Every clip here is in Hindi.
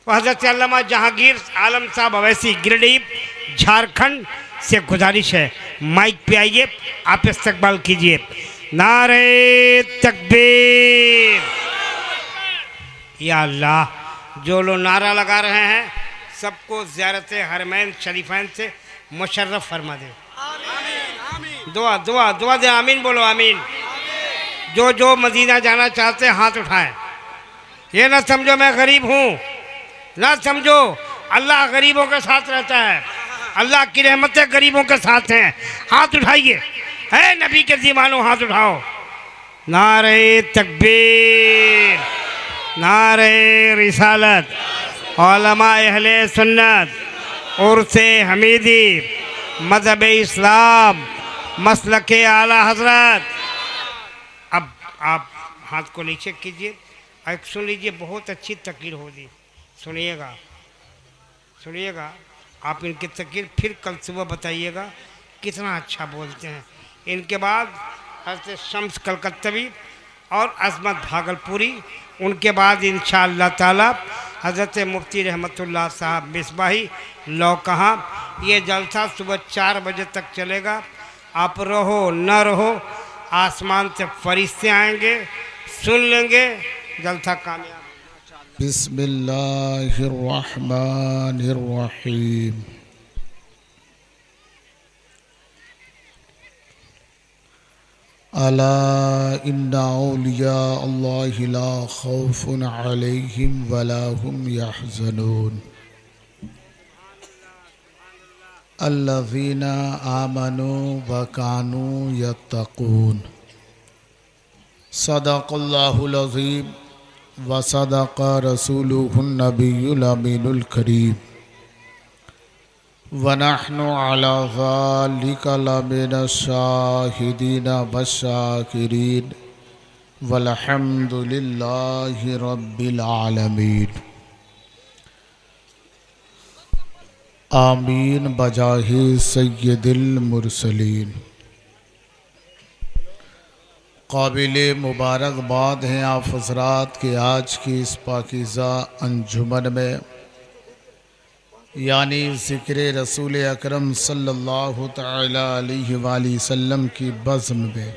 हज़रत अल्लामा जहांगीर आलम साहब अवैसी गिरडीह झारखंड से गुजारिश है, माइक पे आइए, आप इस्तकबाल कीजिए। नारे तकबीर। या अल्लाह, जो लोग नारा लगा रहे हैं सबको ज़ियारत हरमैन शरीफैन से मुशर्रफ फरमा दे। दुआ दुआ दुआ दे, आमीन बोलो, आमीन। जो जो मदीना जाना चाहते हैं हाथ उठाएं। ये ना समझो मैं गरीब हूँ, ना समझो, अल्लाह गरीबों के साथ रहता है, अल्लाह की रहमतें गरीबों के साथ हैं। हाथ उठाइए, है नबी के दीवानों, हाथ उठाओ। नारे तकबीर, नारे रिसालत, उलमा अहले सुन्नत, उर्से हमीदी, मज़हब इस्लाम, मसलक आला हजरत। अब आप हाथ को नीचे कीजिए, एक सुन लीजिए, बहुत अच्छी तकरीर होगी, सुनिएगा सुनिएगा। आप इनकी तकरीर फिर कल सुबह बताइएगा कितना अच्छा बोलते हैं। इनके बाद हज़रत शम्स कलकत्तवी और अज़मत भागलपुरी, उनके बाद इंशाअल्लाह ताला हज़रत मुफ्ती रहमतुल्लाह साहब मिसबाही लौकहा। ये जलसा सुबह 4 बजे तक चलेगा। आप रहो न रहो, आसमान से फरिश्ते आएंगे, सुन लेंगे, जलसा कामयाब। बिस्मिल्लाहिर्रहमानिर्रहीम। अला इन्ना औलिया अल्लाहि ला खौफुन अलैहिम वला हुम यहज़नून अल्लज़ीना आमनू व कानू यत्तकून। सदक़ल्लाहुल अज़ीम व सदक़ रसूलुहुन नबियुल अमीनुल करीम व नहनु अला ज़ालिका लमिनश शाहिदीन वश्शाकिरीन वल्हम्दुलिल्लाहि रब्बिल आलमीन। आमीन बजाहि सय्यदिल मुरसलीन। काबिले मुबारकबाद हैं आप हज़रात के आज की इस पाकीज़ा अंजुमन में, यानी ज़िक्र रसूल अकरम सल्लल्लाहु तआला अलैहि वसल्लम की बज़्म में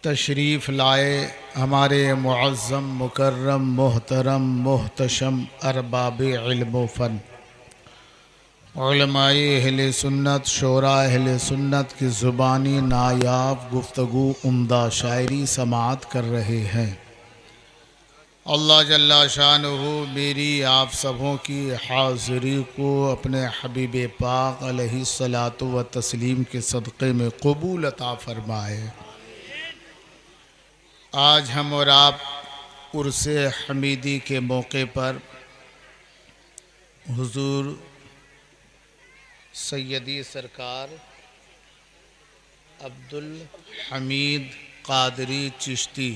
तशरीफ़ लाए हमारे मुअज़्ज़म मुकर्रम मोहतरम मोहतशम अरबाब इल्म व फ़न, उलमाए अहले सुन्नत, शोरा अहले सुन्नत की ज़ुबानी नायाब गुफ्तगू उम्दा शायरी समाअत कर रहे हैं। अल्लाह जल्ला शानुहु मेरी आप सबों की हाज़िरी को अपने हबीब पाक अलैहिस्सलातु व तस्लीम के सदक़े में कबूल अता फ़रमाए। आज हम और आप उर्से हमीदी के मौके पर हुज़ूर सैयदी सरकार अब्दुल हमीद क़ादरी चिश्ती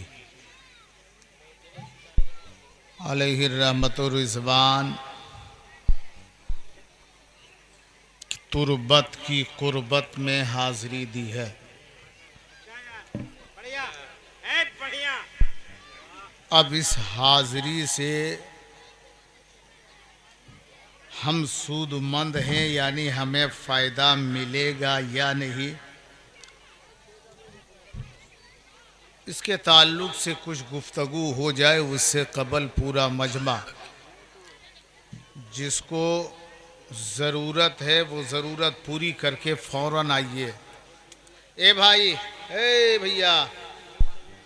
अलैहि रहमतुर रिज़वान तुरबत की कुर्बत में हाज़िरी दी है। अब इस हाज़िरी से हम सूदमंद हैं, यानी हमें फ़ायदा मिलेगा या नहीं, इसके ताल्लुक़ से कुछ गुफ्तगू हो जाए। उससे कबल पूरा मजमा जिसको ज़रूरत है वो ज़रूरत पूरी करके फ़ौरन आइए। ए भाई, ए भैया,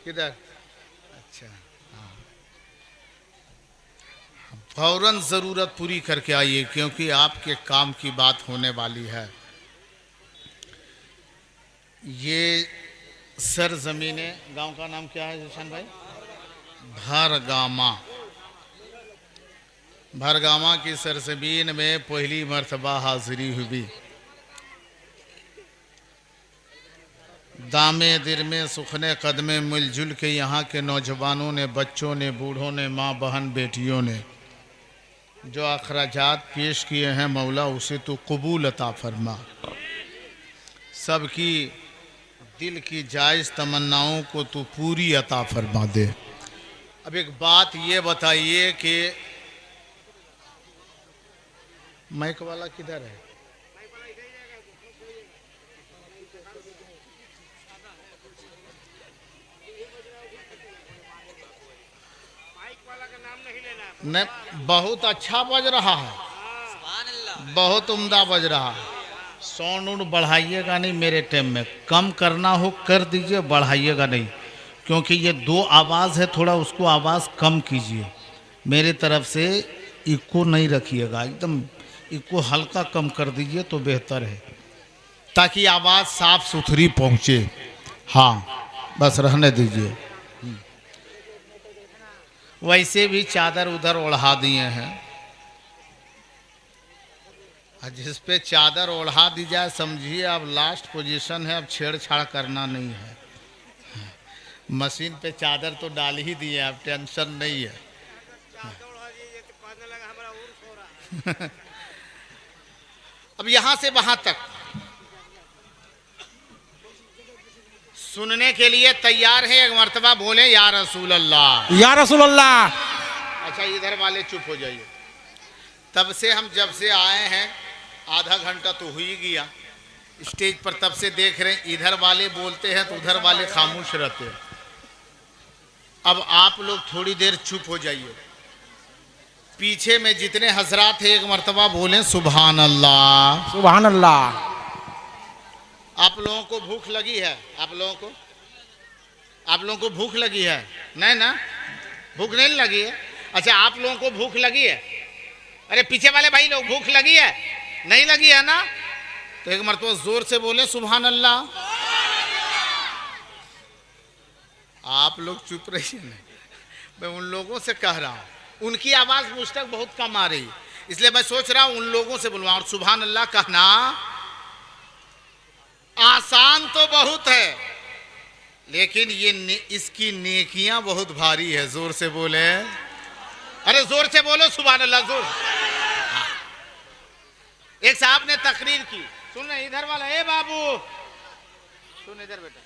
किधर? अच्छा, हाँ, फ़ौरन ज़रूरत पूरी करके आइए, क्योंकि आपके काम की बात होने वाली है। ये सरज़मीने, गांव का नाम क्या है जशन भाई? भरगामा। भरगामा की सरज़मीन में पहली मर्तबा हाज़िरी हुई। दामे दिर में सुखने कदमे मिलजुल के यहाँ के नौजवानों ने, बच्चों ने, बूढ़ों ने, माँ बहन बेटियों ने जो अखराजात पेश किए हैं, मौला उसे तो कबूल अता फरमा। सबकी दिल की जायज़ तमन्नाओं को तो पूरी अता फरमा दे। अब एक बात ये बताइए कि माइक वाला किधर है? नहीं, बहुत अच्छा बज रहा है, बहुत उम्दा बज रहा है। साउंड उन बढ़ाइएगा नहीं, मेरे टाइम में कम करना हो कर दीजिए, बढ़ाइएगा नहीं, क्योंकि ये दो आवाज़ है, थोड़ा उसको आवाज़ कम कीजिए। मेरी तरफ से इको नहीं रखिएगा, एकदम इको हल्का कम कर दीजिए तो बेहतर है, ताकि आवाज़ साफ सुथरी पहुँचे। हाँ, बस रहने दीजिए। वैसे भी चादर उधर ओढ़ा दिए हैं, जिस पे चादर ओढ़ा दी जाए समझिए अब लास्ट पोजीशन है, अब छेड़छाड़ करना नहीं है। मशीन पे चादर तो डाल ही दिए, अब टेंशन नहीं है। अब यहाँ से वहाँ तक सुनने के लिए तैयार है? एक मर्तबा बोले या रसूल अल्लाह, या रसूल अल्लाह। अच्छा, इधर वाले चुप हो जाइए। तब से हम जब से आए हैं आधा घंटा तो हो ही गया स्टेज पर, तब से देख रहे हैं इधर वाले बोलते हैं तो उधर वाले खामोश रहते हैं। अब आप लोग थोड़ी देर चुप हो जाइए। पीछे में जितने हजरात हैं एक मर्तबा बोलें सुभान अल्लाह, सुभान अल्लाह। आप लोगों को भूख लगी है? आप लोगों को भूख लगी है? नहीं ना, भूख नहीं लगी है? अच्छा, आप लोगों को भूख लगी है? अरे पीछे वाले भाई लोग, भूख लगी है? नहीं लगी है ना? तो एक मर्तबा जोर से बोले सुभान अल्लाह। आप लोग चुप रहिए ना, मैं उन लोगों से कह रहा हूँ, उनकी आवाज मुझ तक बहुत कम आ रही, इसलिए मैं सोच रहा हूँ उन लोगों से बुलवाऊं। और सुभान अल्लाह कहना आसान तो बहुत है, लेकिन ये इसकी नेकियां बहुत भारी है। जोर से बोले, अरे जोर से बोलो सुभान अल्लाह, जोर। एक साहब ने तकरीर की, सुन रहे इधर वाला, ए बाबू सुन इधर बेटा,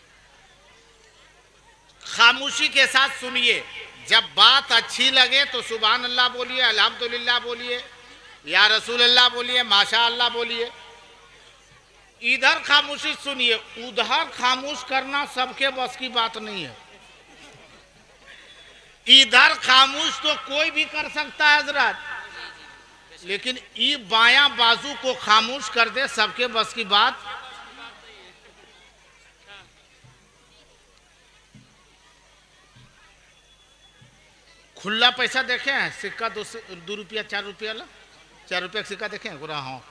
खामोशी के साथ सुनिए। जब बात अच्छी लगे तो सुभान अल्लाह बोलिए, अल्हम्दुलिल्लाह बोलिए, या रसूल अल्लाह बोलिए, माशा अल्लाह बोलिए। इधर खामोशी सुनिए, उधर खामोश करना सबके बस की बात नहीं है। इधर खामोश तो कोई भी कर सकता है हजरत, लेकिन ये बायां बाजू को खामोश कर दे सबके बस की बात। खुला पैसा देखे हैं? सिक्का 2 रुपया 4 रुपया ला, 4 रुपया का सिक्का देखे हैं? पूरा हाँ,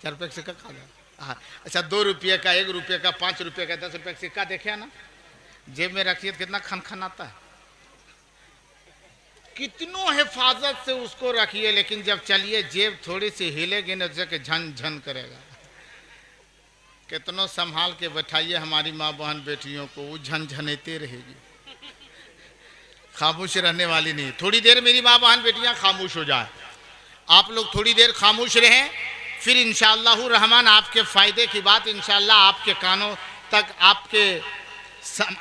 4 रुपये का सिक्का खा गया। हाँ, अच्छा 2 रुपये का, 1 रुपये का, 5 रुपये का, 10 रुपये का सिक्का देखे ना? जेब में रखिए तो कितना खन आता है, कितनों हिफाजत से उसको रखिए, लेकिन जब चलिए जेब थोड़ी सी हिलेगी ना तो झन झन करेगा। कितनों संभाल के बैठाइए हमारी माँ बहन बेटियों को, वो झनझनेते रहेगी, खामोश रहने वाली नहीं। थोड़ी देर मेरी माँ बहन बेटियां खामोश हो जाए, आप लोग थोड़ी देर खामोश रहें, फिर इंशाअल्लाह रहमान आपके फ़ायदे की बात इंशाअल्लाह आपके कानों तक,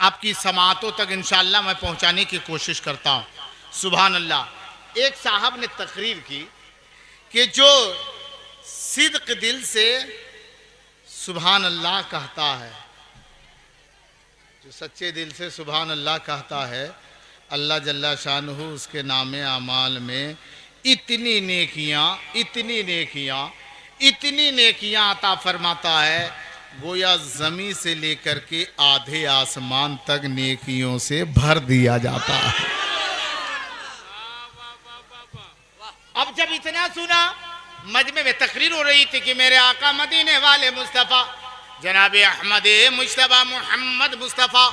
आपकी समातों तक इंशाअल्लाह मैं पहुंचाने की कोशिश करता हूं। सुभान अल्लाह। एक साहब ने तकरीर की कि जो सिद्क दिल से सुभान अल्लाह कहता है, जो सच्चे दिल से सुभान अल्लाह कहता है, अल्लाह जल्ला शानुहु उसके नामे आमाल में इतनी नेकियां अता फरमाता है, गोया ज़मीन से लेकर के आधे आसमान तक नेकियों से भर दिया जाता है। अब जब इतना सुना, मजमे में तकरीर हो रही थी कि मेरे आका मदीने वाले मुस्तफ़ा जनाब अहमद मुश्तबा मोहम्मद मुस्तफ़ा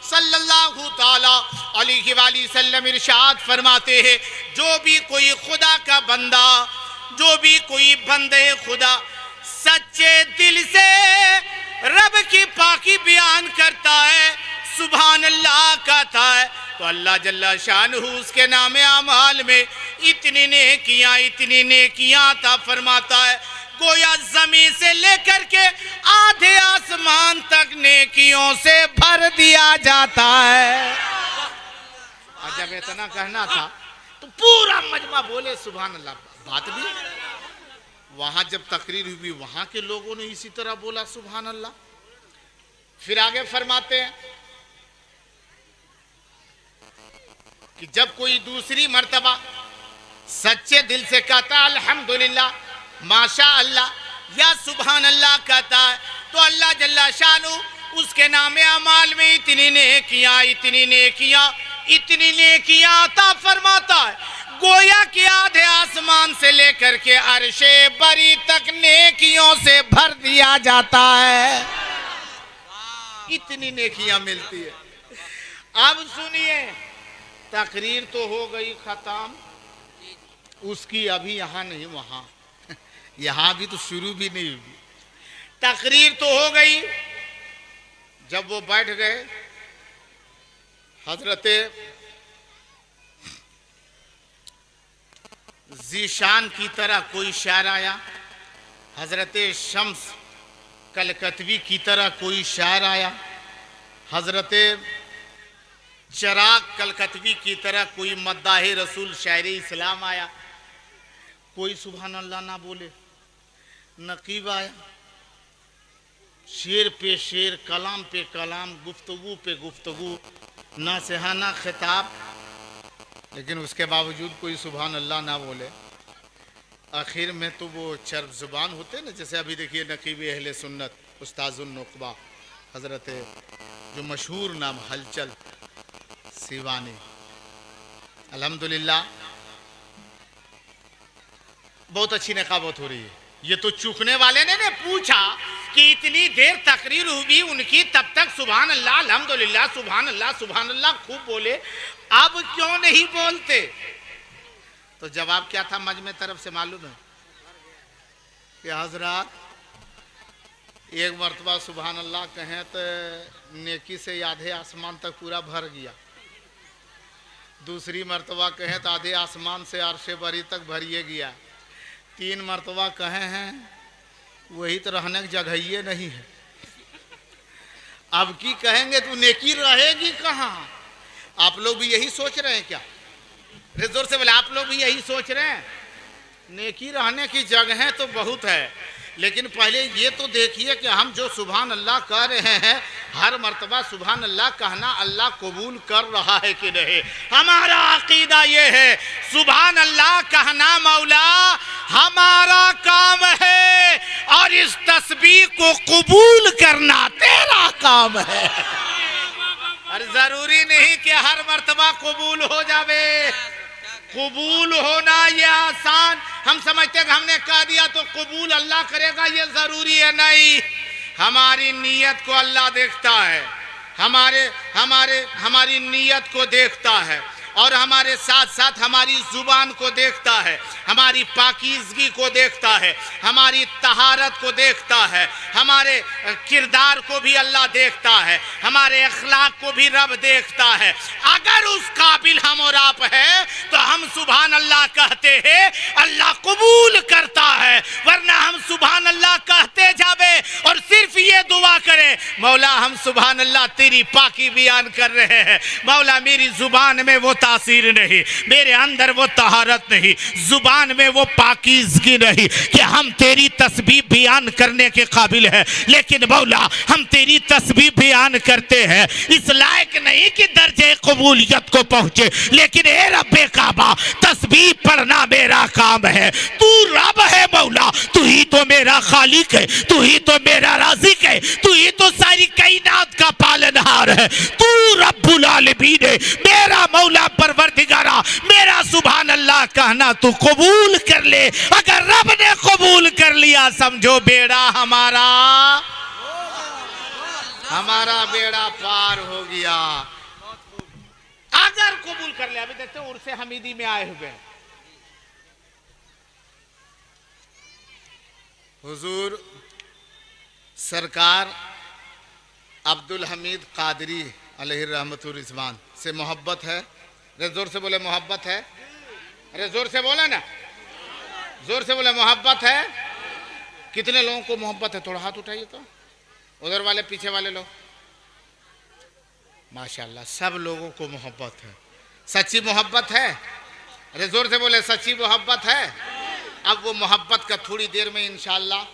सल्लल्लाहु ताला अलैहि वसल्लम इरशाद फरमाते हैं, जो भी कोई खुदा का बंदा, जो भी कोई बंदे खुदा सच्चे दिल से रब की पाकी बयान करता है, सुभान अल्लाह कहता है, तो अल्लाह जल्ला शानुहु उसके नामे आमाल में इतनी नेकियां अता फरमाता है, गोया ज़मीन से लेकर के आधे आसमान तक नेकियों से भर दिया जाता है। और जब इतना कहना था तो पूरा मजमा बोले सुभान अल्लाह। बात भी वहां जब तकरीर हुई वहां के लोगों ने इसी तरह बोला सुभान अल्लाह। फिर आगे फरमाते हैं कि जब कोई दूसरी मर्तबा सच्चे दिल से कहता अल्हम्दुलिल्लाह, माशा अल्लाह या सुभान अल्लाह कहता है तो अल्लाह जल्ला शानु उसके नामे अमाल में इतनी नेकियां अता फरमाता है, गोया के आधे आसमान से लेकर के अर्शे बरी तक नेकियों से भर दिया जाता है। इतनी नेकियां मिलती है। अब सुनिए, तकरीर तो हो गई खत्म, उसकी अभी यहाँ नहीं वहां, यहाँ भी तो शुरू भी नहीं हुई। तकरीर तो हो गई। जब वो बैठ गए, हजरत जीशान की तरह कोई शायर आया, हजरत शम्स कलकतवी की तरह कोई शायर आया, हजरत चराग कलकतवी की तरह कोई मद्दाहे रसूल शायर इस्लाम आया। कोई सुभान अल्लाह ना बोले। नकीब आया, शेर पे शेर, कलाम पे कलाम, गुफ्तगू पे गुफ्तगू, ना सहाना खिताब, लेकिन उसके बावजूद कोई सुभान अल्लाह ना बोले। आखिर में तो वो चर्ब जुबान होते ना, जैसे अभी देखिए नकीब अहले सुन्नत उस्ताजुल नुकबा हजरत जो मशहूर नाम हलचल सिवानी, अल्हम्दुलिल्लाह बहुत अच्छी नकाबत हो रही है। ये तो चूकने वाले ने पूछा कि इतनी देर तकरीर हुई उनकी, तब तक सुभान अल्लाह अल्हम्दुलिल्लाह सुभान अल्लाह खूब बोले, अब क्यों नहीं बोलते? तो जवाब क्या था मजमे तरफ से मालूम है कि हजरत एक मरतबा सुभान अल्लाह कहें तो नेकी से आधे आसमान तक पूरा भर गया, दूसरी मरतबा कहें तो आधे आसमान से अर्शे बरी तक भरिए गया, तीन मरतबा कहे हैं वही तो रहने की जगह ही नहीं है। अब की कहेंगे तो नेकी रहेगी कहाँ? आप लोग भी यही सोच रहे हैं क्या? जोर से बोले, आप लोग भी यही सोच रहे हैं? नेकी रहने की जगह तो बहुत है, लेकिन पहले ये तो देखिए कि हम जो सुभान अल्लाह कह रहे हैं, हर मर्तबा सुभान अल्लाह कहना अल्लाह कबूल कर रहा है कि नहीं। हमारा अकीदा ये है, सुभान अल्लाह कहना मौला हमारा काम है और इस तस्बीह को कबूल करना तेरा काम है। और जरूरी नहीं कि हर मर्तबा कबूल हो जावे। कबूल होना ये आसान, हम समझते हैं कि हमने कह दिया तो कबूल अल्लाह करेगा, ये जरूरी है नहीं। हमारी नीयत को अल्लाह देखता है, हमारी नीयत को देखता है, और हमारे साथ साथ हमारी जुबान को देखता है, हमारी पाकीज़गी को देखता है, हमारी तहारत को देखता है, हमारे किरदार को भी अल्लाह देखता है, हमारे अखलाक को भी रब देखता है। अगर उस काबिल हम और आप है तो हम सुभान अल्लाह कहते हैं, अल्लाह कबूल करता है, वरना हम सुभान अल्लाह कहते जावे और सिर्फ ये दुआ करें, मौला हम सुभान अल्लाह तेरी पाकी बयान कर रहे हैं, मौला मेरी जुबान में वो तासीर नहीं, मेरे अंदर वो तहारत नहीं, जुबान में वो पाकीज़गी नहीं कि हम तेरी तस्बीह बयान करने के काबिल है, लेकिन मौला हम तेरी तस्बीह बयान करते हैं, इस लायक नहीं कि दर्जे कबूलियत को पहुंचे, लेकिन ए रब्बे काबा तस्बीह पढ़ना मेरा काम है, तू रब है मौला, तू ही तो मेरा खालिक है, तू ही तो मेरा राज़िक है, तू ही तो सारी कायनात का पालनहार है, तू रब्बुल आलमीन है, मेरा मौला परवरदिगारा, मेरा सुभान अल्लाह कहना तू कबूल कर ले। अगर रब ने कबूल कर लिया समझो बेड़ा हमारा बेड़ा पार हो गया। अगर कबूल कर ले, अभी देखते हैं उर्से हमीदी में आए हुए हुजूर सरकार अब्दुल हमीद कादरी अलैहि रहमतुर रिजवान से मोहब्बत है। अरे जोर से बोले मोहब्बत है, अरे जोर से बोले ना, जोर से बोले मोहब्बत है। कितने लोगों को मोहब्बत है? थोड़ा हाथ उठाइए तो, उधर वाले पीछे वाले लोग। माशाल्लाह सब लोगों को मोहब्बत है। सच्ची मोहब्बत है? अरे जोर से बोले, सच्ची मोहब्बत है? अब वो मोहब्बत का थोड़ी देर में इंशाअल्लाह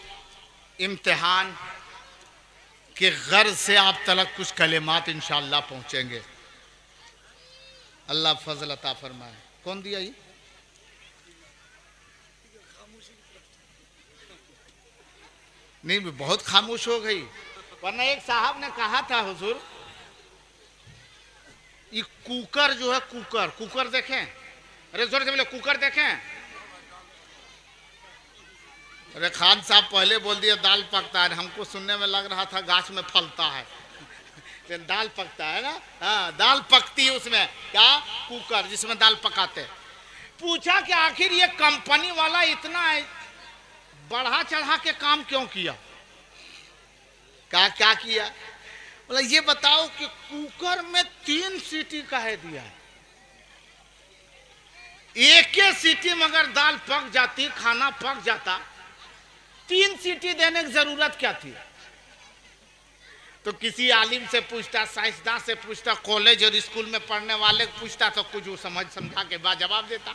इम्तिहान के गर्ज से आप तलक कुछ कलेमात इंशाअल्लाह पहुंचेंगे। अल्लाह फजल अता फरमाए। कौन दिया ये? नहीं, बहुत खामोश हो गई, वरना एक साहब ने कहा था हुजूर, ये कुकर जो है, कुकर कुकर देखें? अरे जोर से बोले, कुकर देखें? अरे खान साहब पहले बोल दिया दाल पकता है, हमको सुनने में लग रहा था गाछ में फलता है। दाल पकता है ना? हाँ, दाल पकती है उसमें। क्या? कुकर, जिसमें दाल पकाते। पूछा कि आखिर ये कंपनी वाला इतना बढ़ा चढ़ा के काम क्यों किया? क्या किया? बोला ये बताओ कि कुकर में 3 सीटी काहे दिया है? एक सीटी में अगर दाल पक जाती, खाना पक जाता, 3 सीटी देने की जरूरत क्या थी? तो किसी आलिम से पूछता, साइंसदान से पूछता, कॉलेज और स्कूल में पढ़ने वाले को पूछता तो कुछ समझा के बाद जवाब देता।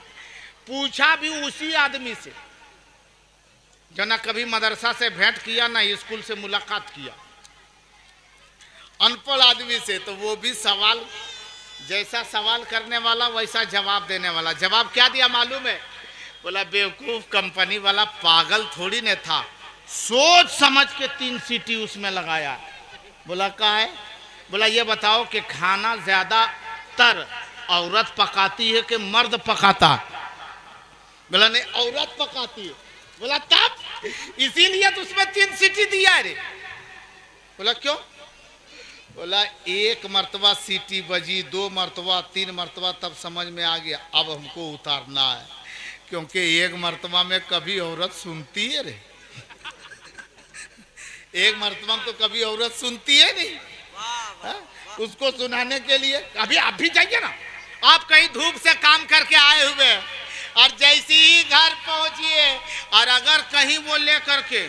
पूछा भी उसी आदमी से जो ना कभी मदरसा से भेंट किया ना स्कूल से मुलाकात किया, अनपढ़ आदमी से, तो वो भी सवाल, जैसा सवाल करने वाला वैसा जवाब देने वाला। जवाब क्या दिया मालूम है? बोला बेवकूफ कंपनी वाला पागल थोड़ी ने था, सोच समझ के 3 सीटी उसमें लगाया। बोला क्या है? बोला ये बताओ कि खाना ज्यादातर औरत पकाती है कि मर्द पकाता? बोला नहीं, औरत पकाती है। बोला तब इसीलिए तो उसमें 3 सीटी दिया है रे। बोला क्यों? बोला 1 मर्तबा सीटी बजी, 2 मर्तबा, 3 मर्तबा, तब समझ में आ गया अब हमको उतारना है, क्योंकि 1 मर्तबा में कभी औरत सुनती है रे। 1 मर्तबा तो कभी औरत सुनती है नहीं। उसको सुनाने के लिए अभी आप भी जाइए ना, आप कहीं धूप से काम करके आए हुए और जैसे ही घर पहुंचिए और अगर कहीं वो लेकर के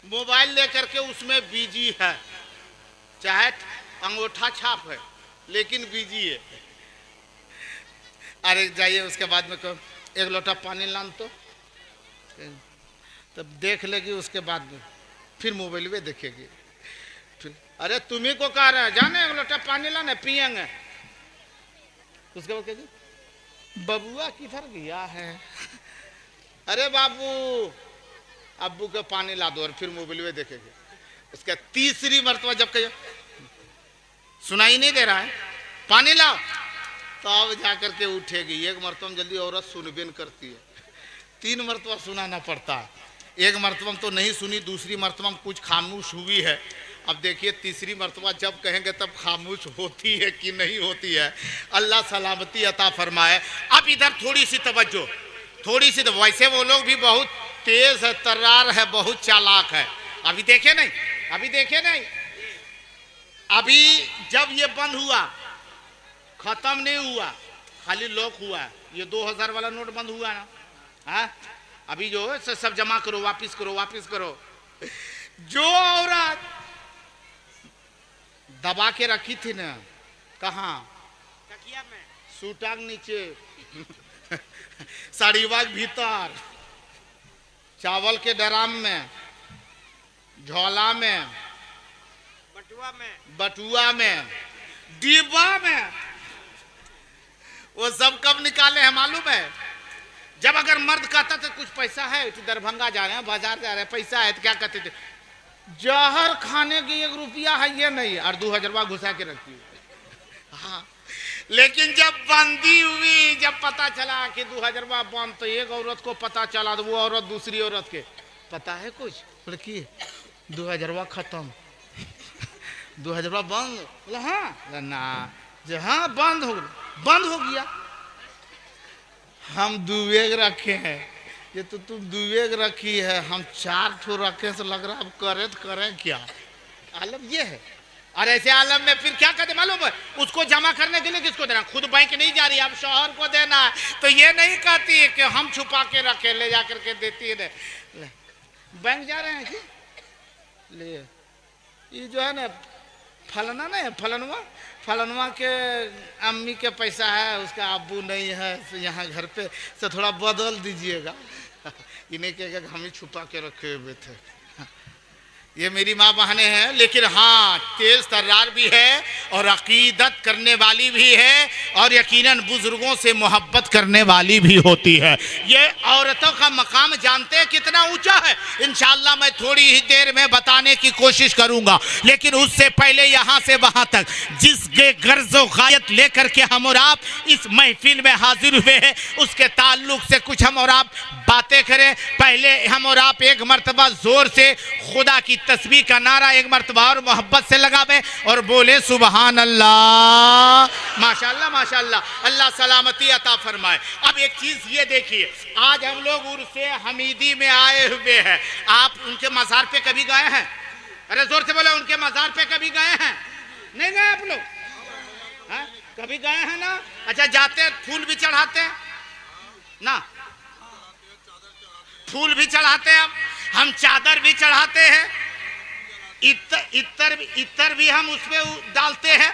मोबाइल लेकर के उसमें बिजी है, चाहे अंगूठा छाप है लेकिन बिजी है, अरे जाइए उसके बाद में कहो 1 लोटा पानी लान तो, तब देख लेगी, उसके बाद में फिर मोबाइल में देखेगी। फिर अरे तुम्ही को कह रहे हैं जाने 1 लोटा पानी लाने पियेंगे, उसके बाद कहेगी बबुआ किधर गया है? अरे बाबू अब्बू के पानी ला दो, और फिर मोबाइल में देखेगी। उसका तीसरी मर्तबा जब कहे सुनाई नहीं दे रहा है पानी लाओ, तो अब जाकर के उठेगी। 1 मर्तबा जल्दी औरत सुनबेन करती है, 3 मर्तबा सुनाना पड़ता है। 1 मर्तबा तो नहीं सुनी, दूसरी मर्तबा कुछ खामोश हुई है, अब देखिए तीसरी मर्तबा जब कहेंगे तब खामोश होती है कि नहीं होती है। अल्लाह सलामती अता फरमाए। अब इधर थोड़ी सी तवज्जो, थोड़ी सी, वैसे वो लोग भी बहुत तेज है, तर्रार है, बहुत चालाक है। अभी देखे नहीं, अभी देखे नहीं, अभी जब ये बंद हुआ, खत्म नहीं हुआ, खाली लॉक हुआ, ये 2000 वाला नोट बंद हुआ ना, हाँ अभी जो है सब जमा करो, वापिस करो, वापिस करो। जो औरत दबा के रखी थी ना, कहाँ? तकिया में, सूटाक नीचे, साड़ीवा के भीतर, चावल के ड्राम में, झोला में, बटुआ में, डिब्बा में, वो सब कब निकाले हैं मालूम है? जब अगर मर्द कहता था कुछ पैसा है तो दरभंगा जा रहे हैं, बाजार जा रहे हैं, पैसा है, तो क्या कहते थे? जहर खाने की 1 रुपया है ये नहीं, और 2000 घुसा के रखती है। हाँ, लेकिन जब बंदी हुई, जब पता चला कि 2000 बंद, तो एक औरत को पता चला, तो वो औरत दूसरी औरत के पता है कुछ, लड़की 2000 खत्म, 2000 बंद। बोला हाँ ना, जो हाँ बंद हो गया। हम 2 रखे हैं, ये तो तुम 2 रखी है, हम 4 ठो रखे, तो लग रहा अब करें तो करें क्या? आलम ये है। और ऐसे आलम में फिर क्या कहते मालूम है? उसको जमा करने के लिए किसको देना? खुद बैंक नहीं जा रही, अब शौहर को देना है, तो ये नहीं कहती है कि हम छुपा के रखे, ले जा करके देती है। बैंक जा रहे हैं कि ले, ये जो है ना फलना नहीं है, फलनवा के अम्मी के पैसा है, उसका अब्बू नहीं है यहाँ घर पे, तो थोड़ा बदल दीजिएगा। इन्हें कहेगा हम ही छुपा के रखे हुए थे। ये मेरी माँ बहनें हैं, लेकिन हाँ तेज तर्रार भी है और अकीदत करने वाली भी है और यकीनन बुजुर्गों से मोहब्बत करने वाली भी होती है। ये औरतों का मकाम जानते हैं कितना ऊंचा है, इंशाअल्लाह मैं थोड़ी ही देर में बताने की कोशिश करूंगा। लेकिन उससे पहले यहाँ से वहाँ तक जिसके गर्ज व गायत लेकर के हम और आप इस महफिल में हाजिर हुए हैं, उसके ताल्लुक से कुछ हम और आप बातें करें। पहले हम और आप एक मर्तबा जोर से खुदा की तस्बीह का नारा एक मर्तबा और मोहब्बत से लगावे और बोले सुबहान अल्लाह, माशाअल्लाह माशाअल्लाह, अल्लाह सलामती अता फरमाए। अब एक चीज ये देखिए, आज हम लोग उर्से हमीदी में आए हुए हैं। आप उनके मज़ार पे कभी गए हैं? अरे जोर से बोले, उनके मज़ार पे कभी गए हैं? नहीं गए आप लोग? हाँ? कभी गए हैं ना? अच्छा, जाते हैं फूल भी चढ़ाते हैं ना? फूल भी चढ़ाते हैं, हम चादर भी चढ़ाते हैं, इत्र भी हम उसमें डालते हैं,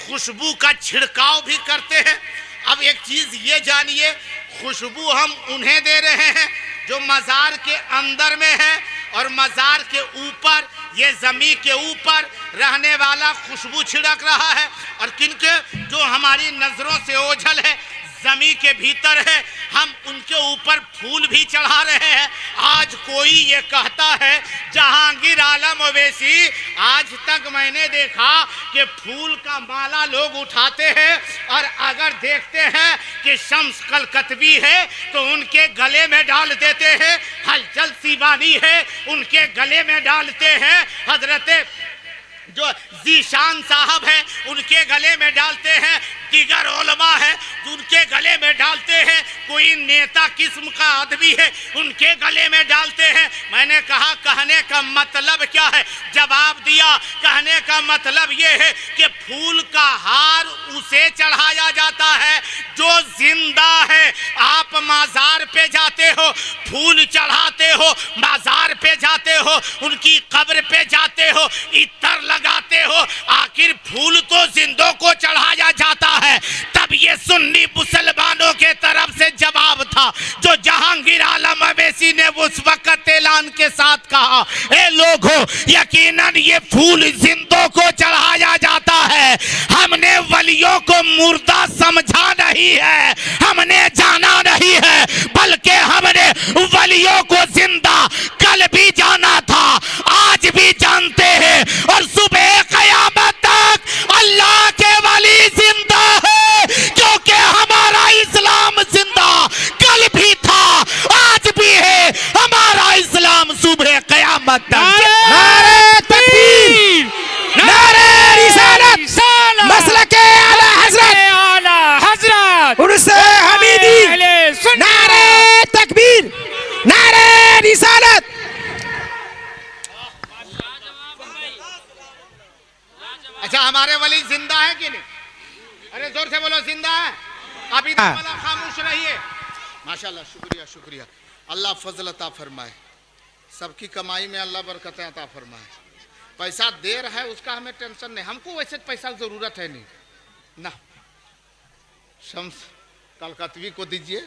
खुशबू का छिड़काव भी करते हैं। अब एक चीज ये जानिए, खुशबू हम उन्हें दे रहे हैं जो मज़ार के अंदर में है, और मज़ार के ऊपर, ये ज़मीन के ऊपर रहने वाला खुशबू छिड़क रहा है, और किनके जो हमारी नज़रों से ओझल है ज़मीन के भीतर है, हम उनके ऊपर फूल भी चढ़ा रहे हैं। आज कोई ये कहता है जहांगीर आलम ओवैसी, आज तक मैंने देखा कि फूल का माला लोग उठाते हैं, और अगर देखते हैं कि शम्स कलकतवी है तो उनके गले में डाल देते हैं, हलचल सीबानी है उनके गले में डालते हैं, हजरत जो जीशान साहब हैं उनके गले में डालते हैं, दीगर उलमा है उनके गले में डालते हैं, कोई नेता किस्म का आदमी है उनके गले में डालते हैं। मैंने कहा कहने का मतलब क्या है? जवाब दिया, कहने का मतलब ये है कि फूल का हार उसे चढ़ाया जाता है जो जिंदा है। आप मज़ार पे जाते हो, फूल चढ़ाते हो, मज़ार पे जाते हो, उनकी कब्र पे जाते हो, इत्र लगाते हो, आखिर फूल तो जिंदों को चढ़ाया जाता है। तब ये सुन्नी मुसलमानों के तरफ से जवाब था जो जहांगीर आलम ओवैसी ने उस वक्त ऐलान के साथ कहा, ए लोगों यकीनन ये फूल जिंदों को चढ़ाया जाता है। हमने वलियों को मुर्दा समझा नहीं है, हमने जाना नहीं है, बल्कि हमने वलियों को जिंदा कल भी जाना था, आज भी जानते हैं, और सुबह क़यामत तक अल्लाह के वली जिंदा है, क्योंकि हमारा इस्लाम जिंदा कल भी था, आज भी है, हमारा इस्लाम सुबह क़यामत तक। नारे तकबीर, नारे रिसालत, मसलके आला हज़रत उर्से हमीदी, नारे तकबीर, नारे रिसालत। अच्छा, हमारे वली जिंदा है कि नहीं? अरे जोर से बोलो, जिंदा है? अभी वाला खामोश रहिए। माशाल्लाह, शुक्रिया शुक्रिया, अल्लाह फजल अता फरमाए, सबकी कमाई में अल्लाह बरकत अता फरमाए। पैसा दे रहा है उसका हमें टेंशन नहीं, हमको वैसे पैसा जरूरत है नहीं ना। शम्स कलकतवी को दीजिए,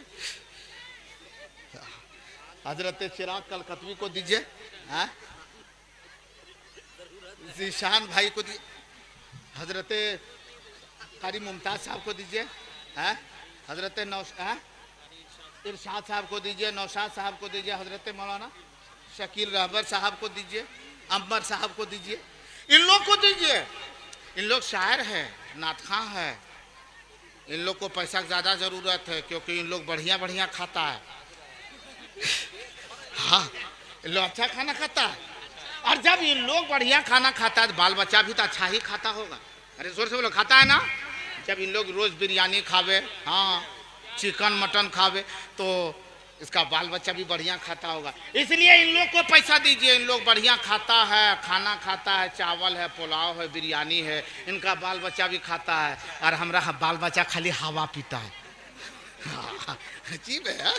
हजरत चिराग कलकतवी को दीजिए, जीशान भाई को दीजिए, हजरत कारी मुमताज़ साहब को दीजिए, हजरत इरशाद साहब को दीजिए, नौशाद साहब को दीजिए, हजरत मौलाना शकील रहबर साहब को दीजिए, अम्बर साहब को दीजिए, इन लोग को दीजिए। इन लोग शायर है, नातखां है, इन लोग को पैसा की ज़्यादा ज़रूरत है क्योंकि इन लोग बढ़िया बढ़िया खाता है। हाँ, इन लोग अच्छा खाना खाता है, और जब इन लोग बढ़िया खाना खाता है तो बाल बच्चा भी तो अच्छा ही खाता होगा। अरे जोर से बोलो, खाता है ना? जब इन लोग रोज़ बिरयानी खावे, हाँ चिकन मटन खावे, तो इसका बाल बच्चा भी बढ़िया खाता होगा, इसलिए इन लोग को पैसा दीजिए। इन लोग बढ़िया खाता है, खाना खाता है, चावल है, पुलाव है, बिरयानी है, इनका बाल बच्चा भी खाता है, और हमारा बाल बच्चा खाली हवा पीता है। अजीब है,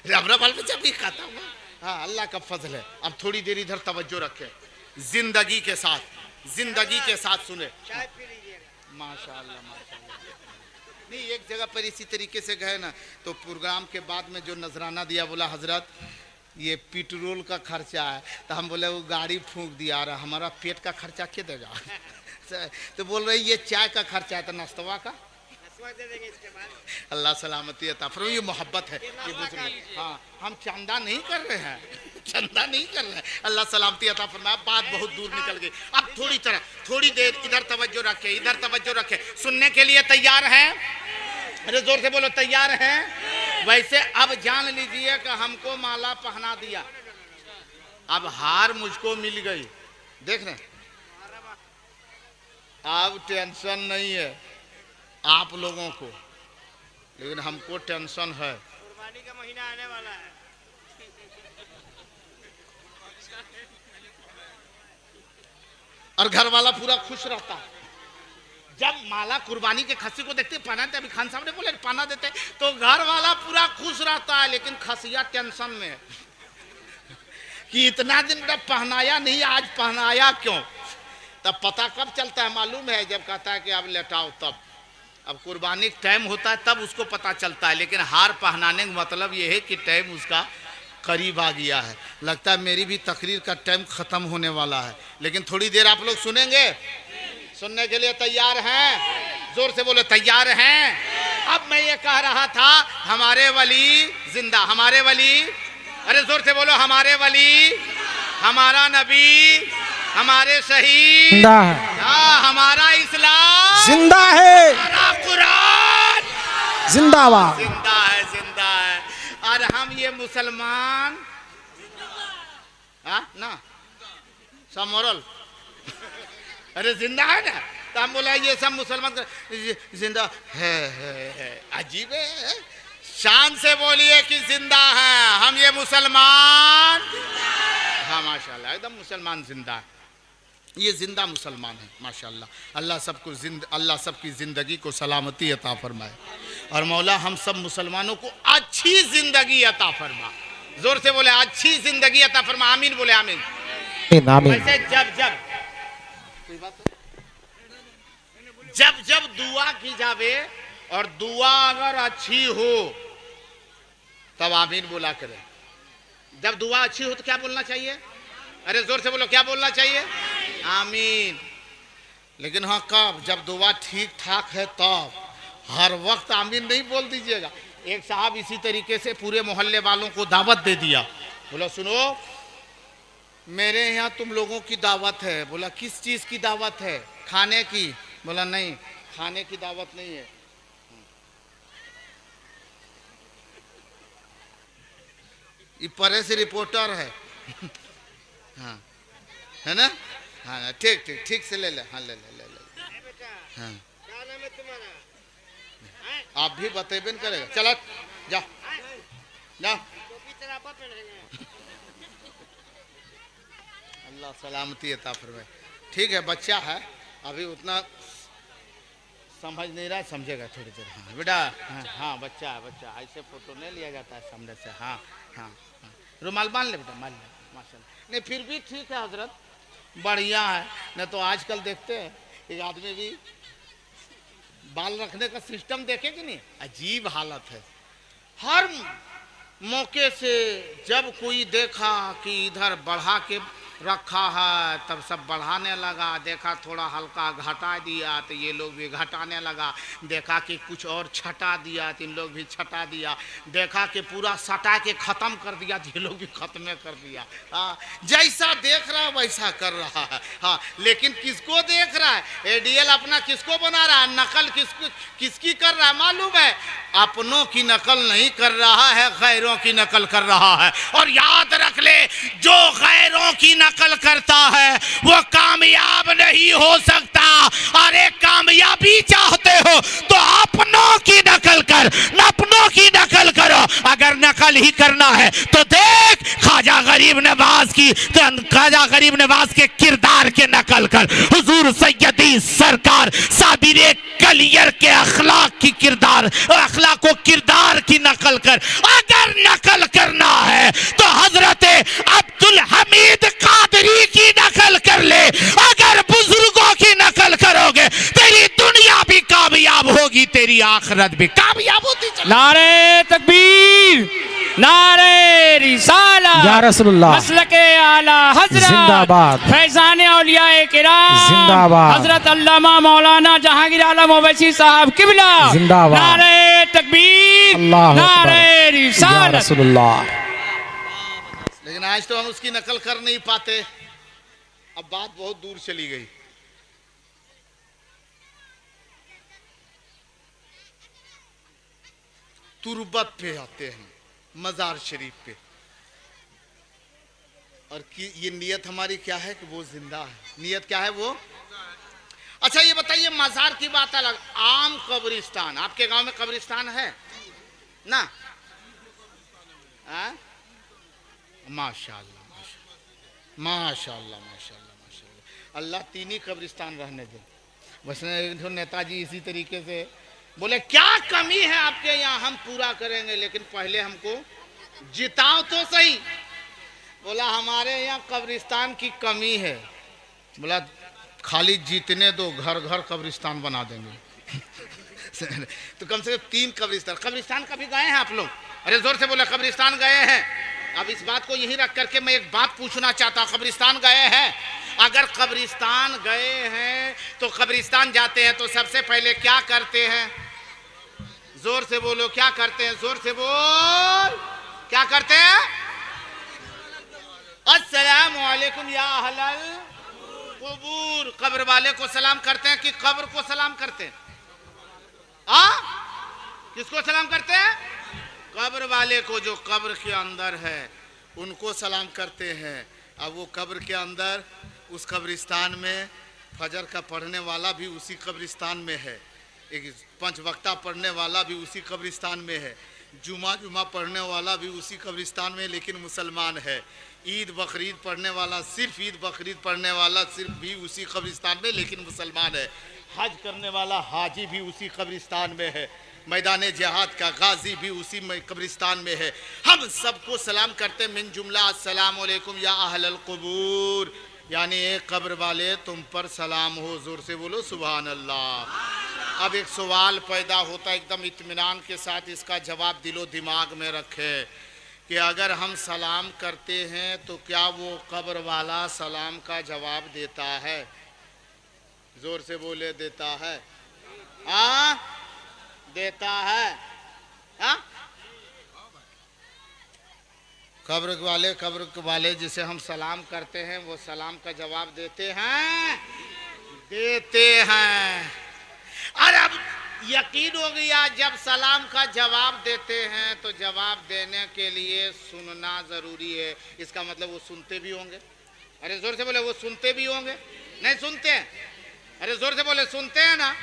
हमारा बाल बच्चा भी खाता होगा। हाँ, अल्लाह का फजल है। अब थोड़ी देर इधर तवज्जो रखे, जिंदगी के साथ सुने। माशाल्लाह माशाल्लाह। नहीं, एक जगह पर इसी तरीके से गए ना, तो प्रोग्राम के बाद में जो नजराना दिया, बोला हजरत ये पेट्रोल का खर्चा है। तो हम बोले वो गाड़ी फूंक दिया, रहा हमारा पेट का खर्चा क्या देगा? तो बोल रहे ये चाय का खर्चा है, तो नाश्तवा का दे देंगे इसके बाद। अल्लाह सलामती अता फरमाए। ये मोहब्बत है, ये बुजुर्ग। हाँ, हम चंदा नहीं कर रहे हैं, चंदा नहीं कर रहे हैं। अल्लाह सलामती अता फरमाए। बात बहुत दूर निकल गई। अब थोड़ी देर इधर तवज्जो रखे, इधर तवज्जो रखे। सुनने के लिए तैयार हैं? अरे जोर से बोलो, तैयार हैं? वैसे अब जान लीजिए कि हमको माला पहना दिया, अब हार मुझको मिल गई। देख रहे, अब टेंशन नहीं है आप लोगों को, लेकिन हमको टेंशन है। कुर्बानी का महीना आने वाला है। और घर वाला पूरा खुश रहता है जब माला कुर्बानी के खस्सी को देखते पहनाते। अभी खान साहब ने बोले पहना देते, तो घर वाला पूरा खुश रहता है, लेकिन खसिया टेंशन में कि इतना दिन तक पहनाया नहीं, आज पहनाया क्यों? तब पता कब चलता है मालूम है? जब कहता है कि अब लेटाओ, तब अब कुर्बानी टाइम होता है तब उसको पता चलता है। लेकिन हार पहनाने का मतलब ये है कि टाइम उसका करीब आ गया है। लगता है मेरी भी तकरीर का टाइम खत्म होने वाला है, लेकिन थोड़ी देर आप लोग सुनेंगे। सुनने के लिए तैयार हैं? जोर से बोलो, तैयार हैं? अब मैं ये कह रहा था, हमारे वली जिंदा, हमारे वली, अरे जोर से बोलो, हमारे वली, हमारा नबी, हमारे शहीद जिंदा है, हमारा इस्लाम जिंदा है, हमारा कुरान जिंदाबाद, जिंदा है, जिंदा है। और हम ये मुसलमान ना समोरल, अरे जिंदा है ना, तो हम बोला ये सब मुसलमान जिंदा है। अजीब है, शान से बोलिए कि जिंदा है हम, ये मुसलमान। हाँ माशाल्लाह, एकदम मुसलमान जिंदा है, ये जिंदा मुसलमान है माशाल्लाह। अल्लाह सबकी जिंदगी को सलामती अता फरमाए, और मौला हम सब मुसलमानों को अच्छी जिंदगी अता फरमा। जोर से बोले, अच्छी जिंदगी अता फरमा। आमीन बोले, आमीन। वैसे जब दुआ की जावे, और दुआ अगर अच्छी हो तब आमीन बोला करें। जब दुआ अच्छी हो तो क्या बोलना चाहिए? अरे जोर से बोलो, क्या बोलना चाहिए? आमीन। लेकिन हाँ, कब? जब दुआ ठीक ठाक है तब। हर वक्त आमीन नहीं बोल दीजिएगा। एक साहब इसी तरीके से पूरे मोहल्ले वालों को दावत दे दिया। बोला सुनो, मेरे यहाँ तुम लोगों की दावत है। बोला किस चीज़ की दावत है? खाने की। बोला नहीं, खाने की दावत नहीं है, ये परे से रिपोर्टर है। हाँ, है ना? हाँ ठीक ठीक ठीक से ले ले। हाँ ले ले ले ले। हाँ, क्या नाम है तुम्हारा? आप भी बतेबे करेगा। चला जा जा। टोपी तेरा आपा पहनेंगे। अल्लाह सलामती अता फरमाए। ठीक है, बच्चा है अभी उतना समझ नहीं रहा, समझेगा थोड़ी देर। हाँ बेटा, हाँ हाँ बच्चा है, बच्चा। ऐसे फोटो नहीं लिया जाता है सामने से। हाँ हाँ हाँ, रुमाल बांध ले बेटा, मान ले माशाल्लाह। नहीं फिर भी ठीक है हजरत, बढ़िया है। नहीं तो आजकल देखते हैं एक आदमी भी बाल रखने का सिस्टम देखे कि नहीं, अजीब हालत है। हर मौके से जब कोई देखा कि इधर बढ़ा के रखा है, तब सब बढ़ाने लगा। देखा थोड़ा हल्का घटा दिया तो ये लोग भी घटाने लगा। देखा कि कुछ और छटा दिया तो इन लोग भी छटा दिया। देखा कि पूरा सटा के ख़त्म कर दिया तो ये लोग भी ख़त्म कर दिया। हाँ, जैसा देख रहा है वैसा कर रहा है। हाँ, लेकिन किसको देख रहा है? एडीएल अपना किसको बना रहा है? नकल किसकी कर रहा है मालूम है? अपनों की नकल नहीं कर रहा है, गैरों की नकल कर रहा है। और याद रख ले, जो गैरों की नकल करता है वो कामयाब नहीं हो सकता। अरे कामयाबी चाहते हो तो अपनों की नकल कर, अपनों की नकल करो। अगर नकल ही करना है तो देख ख्वाजा गरीब नवाज के किरदार के नकल कर। हुजूर सैयदी सरकार साबिरे कलियर के अखलाक की नकल कर। अगर नकल करना है तो हजरत अब्दुल हमीद कादरी की नकल कर ले। अगर बुजुर्गों की नकल करोगे तेरी दुनिया तेरी आखिरत भी कामयाब होती चली। नारे तकबीर, नारे रिसालत, या रसूलुल्लाह, मसलके आला हजरत, जिंदाबाद, फैजान औलियाए किराम, जिंदाबाद, हजरत अल्लामा मौलाना जहांगीर आलम ओवैसी साहब किबला, जिंदाबाद, नारे तकबीर, अल्लाह नारे या रिसालत। रसूलुल्लाह। लेकिन आज तो हम उसकी नकल कर नहीं पाते। अब बात बहुत दूर चली गई। तुरबत पे आते हैं, मजार शरीफ पे, और कि ये नियत हमारी क्या है कि वो जिंदा है। नियत क्या है वो? अच्छा ये बताइए, मजार की बात अलग, आम कब्रिस्तान, आपके गांव में कब्रिस्तान है ना? माशाअल्लाह, माशाअल्लाह, माशाअल्लाह, माशाअल्लाह। अल्लाह तीन ही कब्रिस्तान रहने दे। वैसे नेताजी इसी तरीके से बोले, क्या कमी है आपके यहाँ, हम पूरा करेंगे, लेकिन पहले हमको जिताओ तो सही। बोला हमारे यहाँ कब्रिस्तान की कमी है। बोला खाली जीतने दो, घर घर कब्रिस्तान बना देंगे। तो कम से कम 3 कब्रिस्तान। कब्रिस्तान कभी गए हैं आप लोग? अरे जोर से बोला, कब्रिस्तान गए हैं? अब इस बात को यही रख करके मैं एक बात पूछना चाहता हूँ, कब्रिस्तान गए हैं? अगर कब्रिस्तान गए हैं तो कब्रिस्तान जाते हैं तो सबसे पहले क्या करते हैं? जोर से बोलो, क्या करते हैं? जोर से बोल, क्या करते हैं? अस्सलामु अलैकुम या अहलल कुबूर। कब्र वाले को सलाम करते हैं कि कब्र को सलाम करते हैं? किसको सलाम करते हैं? कब्र वाले को, जो कब्र के अंदर है उनको सलाम करते हैं। अब वो कब्र के अंदर, उस कब्रिस्तान में फजर का पढ़ने वाला भी उसी कब्रिस्तान में है, एक 5 वक्ता पढ़ने वाला भी उसी कब्रिस्तान में है, जुमा पढ़ने वाला भी उसी कब्रिस्तान में लेकिन मुसलमान है, ईद बकरीद पढ़ने वाला, सिर्फ ईद बकरीद पढ़ने वाला सिर्फ भी उसी कब्रिस्तान में लेकिन मुसलमान है, हज करने वाला हाजी भी उसी कब्रिस्तान में है, मैदान जिहाद का गाजी भी उसी कब्रिस्तान में है। हम सबको सलाम करते मिन जुमला अस्सलामु अलैकुम या अहलल कुबूर, यानी एक कब्र वाले तुम पर सलाम हो। जोर से बोलो सुभान अल्लाह। अब एक सवाल पैदा होता है, एकदम इत्मीनान के साथ इसका जवाब दिलो दिमाग में रखे कि अगर हम सलाम करते हैं तो क्या वो कब्र वाला सलाम का जवाब देता है? जोर से बोले, देता है? देता है? कब्र वाले जिसे हम सलाम करते हैं वो सलाम का जवाब देते हैं? देते हैं। और अब यकीन हो गया, जब सलाम का जवाब देते हैं तो जवाब देने के लिए सुनना जरूरी है। इसका मतलब वो सुनते भी होंगे। अरे जोर से बोले, वो सुनते भी होंगे? नहीं सुनते हैं? अरे जोर से बोले, सुनते हैं ना?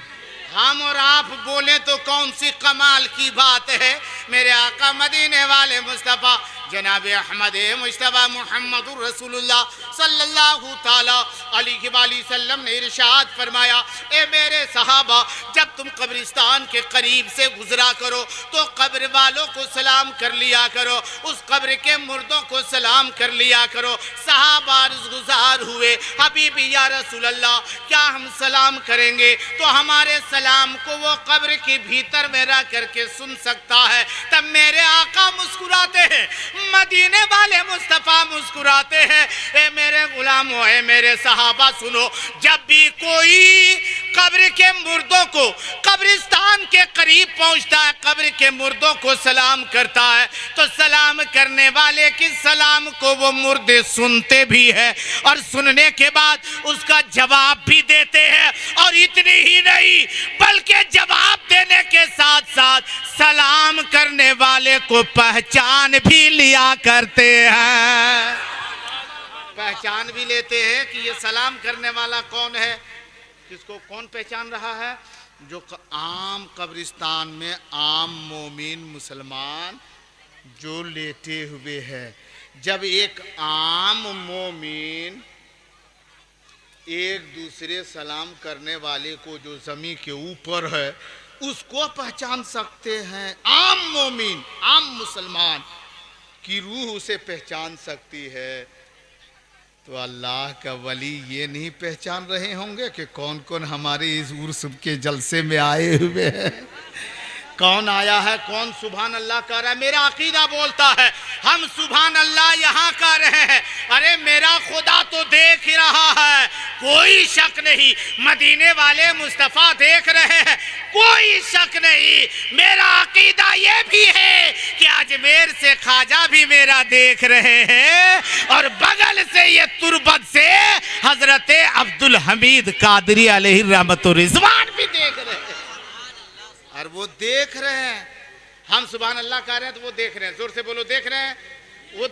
हम और आप बोले तो कौन सी कमाल की बात है। मेरे आका मदीने वाले मुस्तफ़ा जनाब अहमद मुस्तफ़ा मुहम्मद रसूलुल्लाह सल्लल्लाहु ताला अलैहि वसल्लम ने इरशाद फरमाया, ए मेरे सहाबा, जब तुम कब्रिस्तान के करीब से गुजरा करो तो कब्र वालों को सलाम कर लिया करो, उस कब्र के मुर्दों को सलाम कर लिया करो। सहाबा गुजार हुए, हबीबी या रसूलल्लाह, क्या हम सलाम करेंगे तो हमारे सलाम को वो कब्र के भीतर में रह करके सुन सकता है? तब मेरे आका मुस्कुराते हैं, मदीने वाले मुस्तफ़ा मुस्कुराते हैं, ए मेरे गुलामों, ए मेरे सहाबा, सुनो, जब भी कोई कब्र के मुर्दों को कब्रिस्तान के करीब पहुंचता है, कब्र के मुर्दों को सलाम करता है, तो सलाम करने वाले की सलाम को वो मुर्दे सुनते भी है और सुनने के बाद उसका जवाब भी देते हैं। और इतनी ही नहीं, बल्कि जवाब देने के साथ साथ सलाम करने वाले को पहचान भी लिया करते हैं। पहचान भी लेते हैं कि ये सलाम करने वाला कौन है। किसको कौन पहचान रहा है? जो आम कब्रिस्तान में आम मोमिन मुसलमान जो लेटे हुए हैं। जब एक आम मोमिन एक दूसरे सलाम करने वाले को जो ज़मीन के ऊपर है उसको पहचान सकते हैं, आम मोमिन, आम मुसलमान की रूह उसे पहचान सकती है, तो अल्लाह का वली ये नहीं पहचान रहे होंगे कि कौन कौन हमारे इस उर्स के जलसे में आए हुए हैं, कौन आया है, कौन सुभान अल्लाह कर रहा है। मेरा अकीदा बोलता है हम सुभान अल्लाह यहाँ कर रहे हैं, अरे मेरा खुदा तो देख ही रहा है, कोई शक नहीं। मदीने वाले मुस्तफ़ा देख रहे हैं, कोई शक नहीं। मेरा अकीदा ये भी है कि अजमेर से ख्वाजा भी मेरा देख रहे हैं, और बगल से ये तुरबत से हजरत अब्दुल हमीद कादरी अलैहि रहमतुर रिजवान भी देख रहे हैं। और वो देख रहे हैं, हम सुभान अल्लाह कह रहे हैं तो वो देख रहे हैं। जोर से बोलो, देख रहे हैं वो।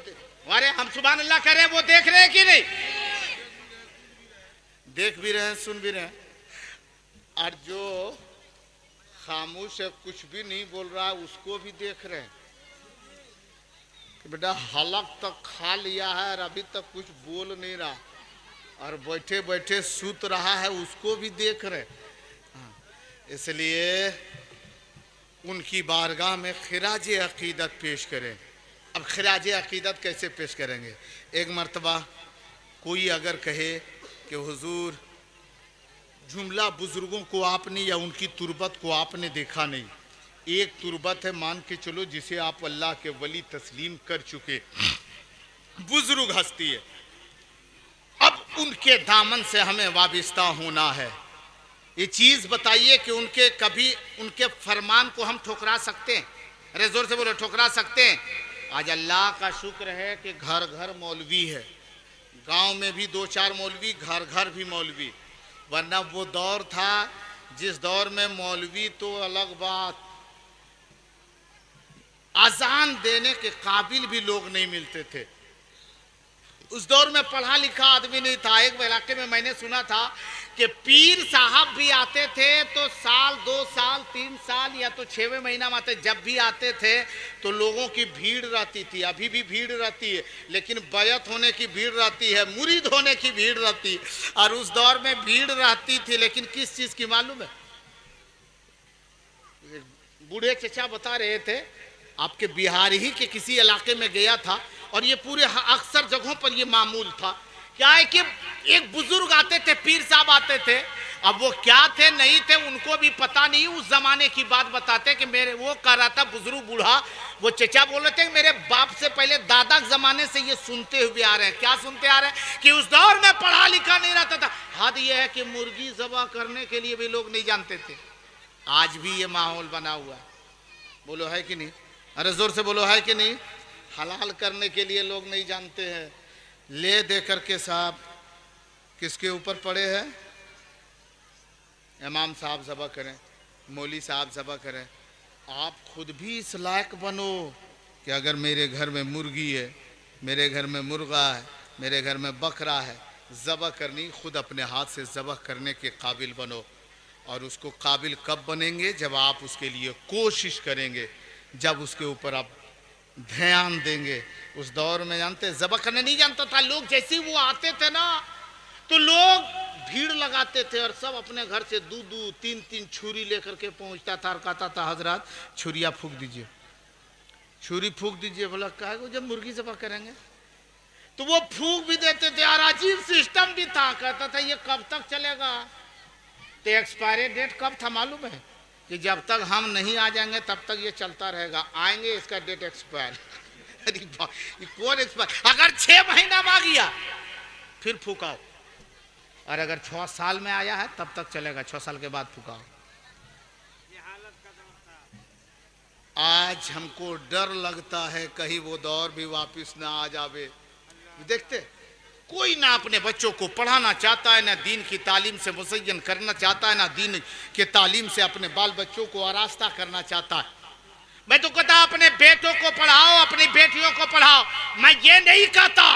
अरे हम सुभान अल्लाह कह रहे हैं, वो देख रहे हैं कि नहीं? देख भी रहे हैं, सुन भी रहे हैं। और जो खामोश है, कुछ भी नहीं बोल रहा है, उसको भी देख रहे हैं कि बेटा हलक तक खा लिया है और अभी तक कुछ बोल नहीं रहा, और बैठे बैठे सूत रहा है, उसको भी देख रहे हैं। इसलिए उनकी बारगाह में खिराज अकीदत पेश करें। अब खिराज अकीदत कैसे पेश करेंगे? एक मर्तबा कोई अगर कहे कि हुजूर जुमला बुजुर्गों को आपने या उनकी तुरबत को आपने देखा नहीं, एक तुरबत है मान के चलो जिसे आप अल्लाह के वली तस्लीम कर चुके, बुजुर्ग हस्ती है, अब उनके दामन से हमें वाबिस्ता होना है। ये चीज बताइए कि उनके कभी उनके फरमान को हम ठुकरा सकते हैं? अरे जोर से बोलो, ठुकरा सकते हैं? आज अल्लाह का शुक्र है कि घर घर मौलवी है, गांव में भी 2-4 मौलवी, घर घर भी मौलवी। वरना वो दौर था जिस दौर में मौलवी तो अलग बात, अजान देने के काबिल भी लोग नहीं मिलते थे। उस दौर में पढ़ा लिखा आदमी नहीं था। एक इलाके में मैंने सुना था कि पीर साहब भी आते थे तो साल 2 साल 3 साल या तो 6वें महीना में आते, जब भी आते थे तो लोगों की भीड़ रहती थी। अभी भी भीड़ रहती है, लेकिन बैत होने की भीड़ रहती है, मुरीद होने की भीड़ रहती है। और उस दौर में भीड़ रहती थी, लेकिन किस चीज की मालूम है? बूढ़े चचा बता रहे थे, आपके बिहार ही के किसी इलाके में गया था, और ये पूरे अक्सर जगहों पर ये मामूल था। क्या है कि एक बुजुर्ग आते थे, पीर साहब आते थे, अब वो क्या थे नहीं थे उनको भी पता नहीं। उस जमाने की बात बताते कि मेरे वो कर रहा था बुजुर्ग बूढ़ा, वो चचा बोल रहे थे मेरे बाप से पहले दादा के जमाने से ये सुनते हुए आ रहे हैं। क्या सुनते आ रहे हैं? कि उस दौर में पढ़ा लिखा नहीं रहता था। हद ये है कि मुर्गी ज़बह करने के लिए भी लोग नहीं जानते थे। आज भी ये माहौल बना हुआ है, बोलो है कि नहीं? अरे जोर से बोलो, है कि नहीं? हलाल करने के लिए लोग नहीं जानते हैं। ले दे करके साहब किसके ऊपर पड़े हैं? इमाम साहब ज़बह करें, मौली साहब ज़बह करें। आप खुद भी इस लायक बनो कि अगर मेरे घर में मुर्गी है, मेरे घर में मुर्गा है, मेरे घर में बकरा है, ज़बह करनी, खुद अपने हाथ से ज़बह करने के काबिल बनो। और उसको काबिल कब बनेंगे? जब आप उसके लिए कोशिश करेंगे, जब उसके ऊपर आप ध्यान देंगे। उस दौर में जानते ज़बह करने नहीं जानता था लोग, जैसे वो आते थे ना तो लोग भीड़ लगाते थे और सब अपने घर से 2-2 3-3 छुरी लेकर के पहुंचता था और कहता था हजरत छुरिया फूंक दीजिए, छुरी फूंक दीजिए। बोला कहा जब मुर्गी ज़बह करेंगे तो वो फूंक भी देते थे। और अजीब सिस्टम भी था, कहता था ये कब तक चलेगा? तो एक्सपायरी डेट कब था मालूम है? कि जब तक हम नहीं आ जाएंगे तब तक ये चलता रहेगा, आएंगे इसका डेट एक्सपायर। अरे कौन एक्सपायर? अगर 6 महीना में आ गया फिर फूकाओ, और अगर 6 साल में आया है तब तक चलेगा, 6 साल के बाद फूकाओ। आज हमको डर लगता है कहीं वो दौर भी वापस ना आ जावे। देखते कोई ना अपने बच्चों को पढ़ाना चाहता है, ना दीन की तालीम से मुसय्यन करना चाहता है, ना दीन के तालीम से अपने बाल बच्चों को आरास्ता करना चाहता है। मैं तो कहता अपने बेटों को पढ़ाओ, अपनी बेटियों को पढ़ाओ। मैं ये नहीं कहता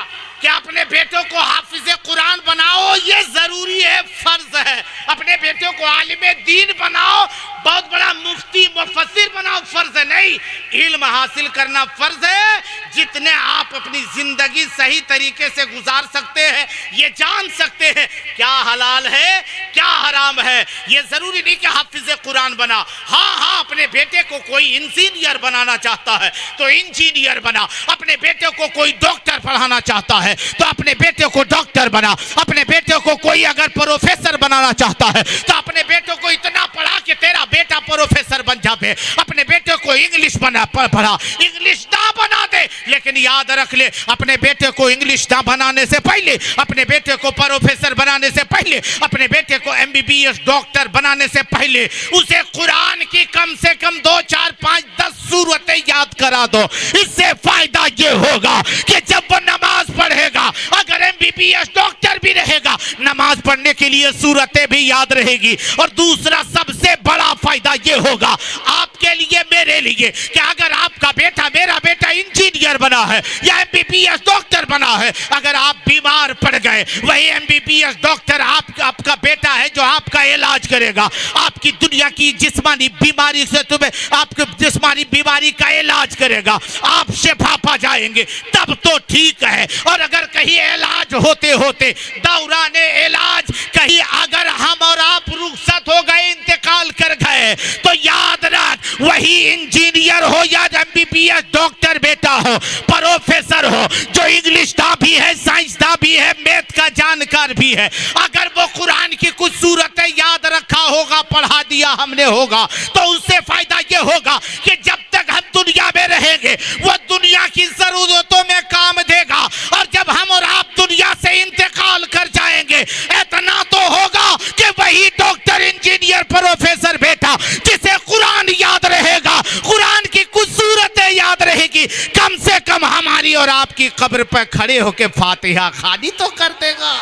कि अपने बेटों को हाफिज़े कुरान बनाओ, ये जरूरी है, फर्ज है। अपने बेटों को आलिम दीन बनाओ, बहुत बड़ा मुफ्ती मुफस्सिर बनाओ, फर्ज है नहीं। इल्म हासिल करना फर्ज है। जितने आप अपनी जिंदगी सही तरीके से गुजार सकते हैं, ये जान सकते हैं क्या हलाल है क्या हराम है। ये जरूरी नहीं कि हाफिज कुरान बना, हाँ अपने बेटे को कोई इंजीनियर बनाना चाहता है तो इंजीनियर बना, अपने बेटे को कोई डॉक्टर पढ़ाना चाहता है तो अपने बेटे को डॉक्टर बना, अपने बेटे को कोई अगर प्रोफेसर बनाना चाहता है तो अपने बेटे को इतना पढ़ा कि तेरा बेटा प्रोफेसर बन जाए। अपने बेटे को इंग्लिश पढ़ा, इंग्लिश ना बना दे, लेकिन याद रख ले अपने बेटे को इंग्लिश ना बनाने से पहले, अपने बेटे को प्रोफेसर बनाने से पहले, अपने बेटे को MBBS डॉक्टर बनाने से पहले उसे कुरान की कम से कम 2 4 5 10 सूरतें याद करा दो। इससे फायदा ये होगा कि जब वो नमाज पढ़ेगा, अगर MBBS डॉक्टर भी रहेगा, नमाज पढ़ने के लिए सूरतें भी याद रहेगी। और दूसरा सबसे बड़ा फायदा ये होगा आपके लिए मेरे लिए कि अगर आपका बेटा, मेरा बेटा इंजीनियर बना है या MBBS डॉक्टर बना है, अगर आप बीमार पड़ गए, वही MBBS डॉक्टर आपका बेटा है जो आपका इलाज करेगा, आपकी दुनिया की जिस्मानी बीमारी से तुम्हें, आपके जिस्मानी बीमारी का इलाज करेगा, आप शिफा पा जाएंगे, तब तो ठीक है। और अगर कहीं इलाज होते होते दौराने इलाज कहीं अगर हम और आप रुखसत हो गए, इंतकाल कर गए, तो याद रख वही इंजीनियर हो या MBBS डॉक्टर बेटा हो, प्रोफेसर हो, जो इंग्लिश का भी है, साइंस का भी है, मैथ का जानकार भी है, अगर वो कुरान की कुछ सूरतें याद रखा होगा, पढ़ा दिया हमने होगा, तो उससे फायदा ये होगा कि जब तक हम दुनिया में रहेंगे वो दुनिया की जरूरतों में काम देगा। और जब हम और आप दुनिया से इंतकाल कर जाएंगे, इतना तो होगा कि वही डॉक्टर, इंजीनियर, प्रोफेसर बेटा जिसे कुरान याद रहेगा, कुरान की कुछ सूरतें याद रहेगी, कम से कम हमारी और आपकी कब्र पर खड़े होकर फातिहा खानी तो कर देगा।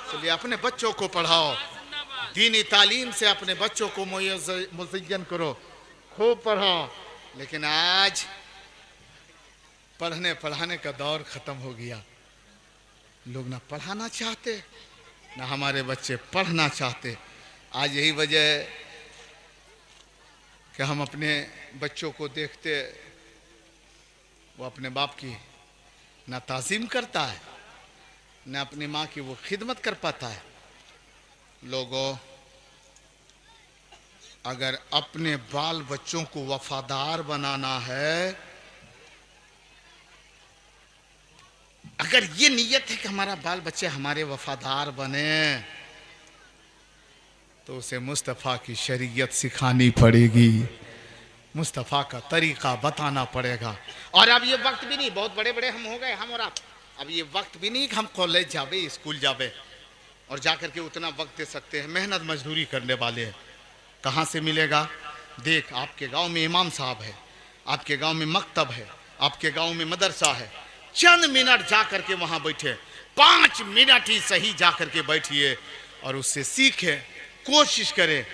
इसलिए अपने बच्चों को पढ़ाओ, दीनी तालीम से अपने बच्चों को मुज़य्यन करो, खूब पढ़ाओ। लेकिन आज पढ़ने पढ़ाने का दौर खत्म हो गया। लोग ना पढ़ाना चाहते, ना हमारे बच्चे पढ़ना चाहते। आज यही वजह कि हम अपने बच्चों को देखते, वो अपने बाप की ना ताज़ीम करता है, ना अपनी माँ की वो खिदमत कर पाता है। लोगों, अगर अपने बाल बच्चों को वफादार बनाना है, अगर ये नीयत है कि हमारा बाल बच्चे हमारे वफादार बने, तो उसे मुस्तफ़ा की शरीयत सिखानी पड़ेगी, मुस्तफ़ा का तरीक़ा बताना पड़ेगा। और अब ये वक्त भी नहीं, बहुत बड़े बड़े हम हो गए, हम और आप, अब ये वक्त भी नहीं कि हम कॉलेज जावे, स्कूल जावे और जाकर के उतना वक्त दे सकते हैं। मेहनत मजदूरी करने वाले हैं, कहाँ से मिलेगा? देख, आपके गांव में इमाम साहब है, आपके गांव में मकतब है, आपके गांव में मदरसा है, चंद मिनट जाकर के वहाँ बैठे, 5 मिनट ही सही जाकर के बैठिए और उससे सीखे, कोशिश करें।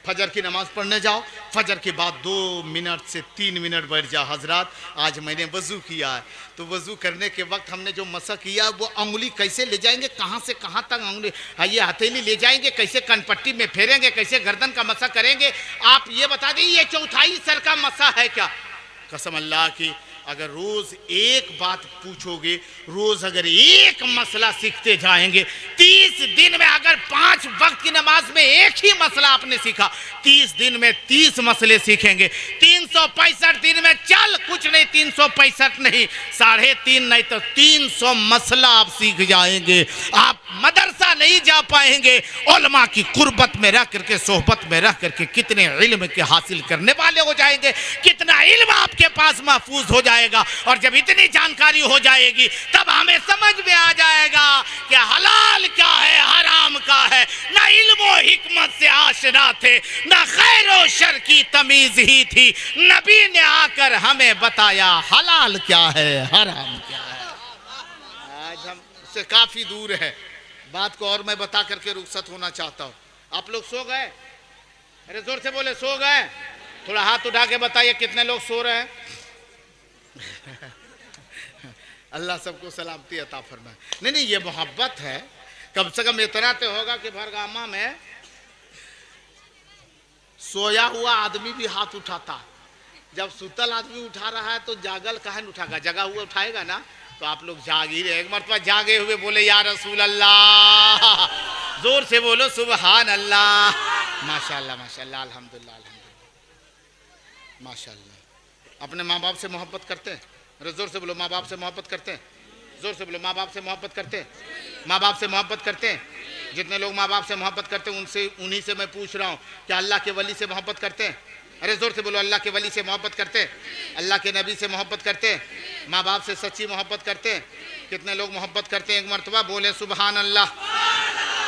फजर की नमाज पढ़ने जाओ, फजर के बाद 2 मिनट से 3 मिनट बैठ जाओ। हजरत, आज मैंने वज़ू किया है, तो वज़ू करने के वक्त हमने जो मसा किया वो अंगुली कैसे ले जाएंगे, कहाँ से कहाँ तक अंगुली, ये हथेली ले जाएंगे, कैसे कनपट्टी में फेरेंगे, कैसे गर्दन का मसा करेंगे, आप ये बता दें। ये चौथाई सर का मसा है क्या? कसम अल्लाह की, अगर रोज एक बात पूछोगे, रोज अगर एक मसला सीखते जाएंगे, 30 दिन में अगर 5 वक्त की नमाज में एक ही मसला आपने सीखा, 30 दिन में 30 मसले सीखेंगे। 365 दिन में चल कुछ नहीं, 365 नहीं, 3.5 नहीं तो 300 मसला आप सीख जाएंगे। आप मदरसा नहीं जा पाएंगे, उलमा की कुर्बत में रह करके, सोहबत में रह करके कितने इल्म के हासिल करने वाले हो जाएंगे, कितना इल्म आपके पास महफूज हो जाएगा। और जब इतनी जानकारी हो जाएगी तब हमें समझ में आ जाएगा कि हलाल क्या है, हराम क्या है। ना इल्म और हिकमत से आशना थे, ना खैर और शर की तमीज ही थी, नबी ने आकर हमें बताया हलाल क्या है, हराम क्या है। आज हम उससे काफी दूर है। बात को और मैं बता करके रुखसत होना चाहता हूँ। आप लोग सो गए? अरे जोर से बोले, सो गए? थोड़ा हाथ उठा के बताइए कितने लोग सो रहे हैं। अल्लाह सबको सलामती अता फरमाए। नहीं, ये मोहब्बत है। कम से कम इतना तो होगा कि भरगामा में सोया हुआ आदमी भी हाथ उठाता, जब सुतल आदमी उठा रहा है तो जागल काहे न उठाएगा, जगा हुआ उठाएगा ना। तो आप लोग जाग ही रहे, एक मरतबा जागे हुए बोले या रसूल अल्लाह, जोर से बोलो सुबहान अल्लाह। माशाल्लाह माशाल्लाह, अल्हम्दुलिल्लाह अल्हम्दुलिल्लाह, माशाल्लाह। अपने माँ बाप से मोहब्बत करते हैं? अरे जोर से बोलो, माँ बाप से मोहब्बत करते हैं? जोर से बोलो, माँ बाप से मोहब्बत करते हैं? माँ बाप से मोहब्बत करते हैं? जितने लोग माँ बाप से मोहब्बत करते हैं उनसे, उन्हीं से मैं पूछ रहा हूँ, क्या अल्लाह के वली से मोहब्बत करते हैं? अरे जोर से बोलो, अल्लाह के वली से मोहब्बत करते हैं? अल्लाह के नबी से मोहब्बत करते हैं? माँ बाप से सच्ची मोहब्बत करते हैं? कितने लोग मोहब्बत करते हैं? एक मरतबा बोले सुबहान अल्लाह।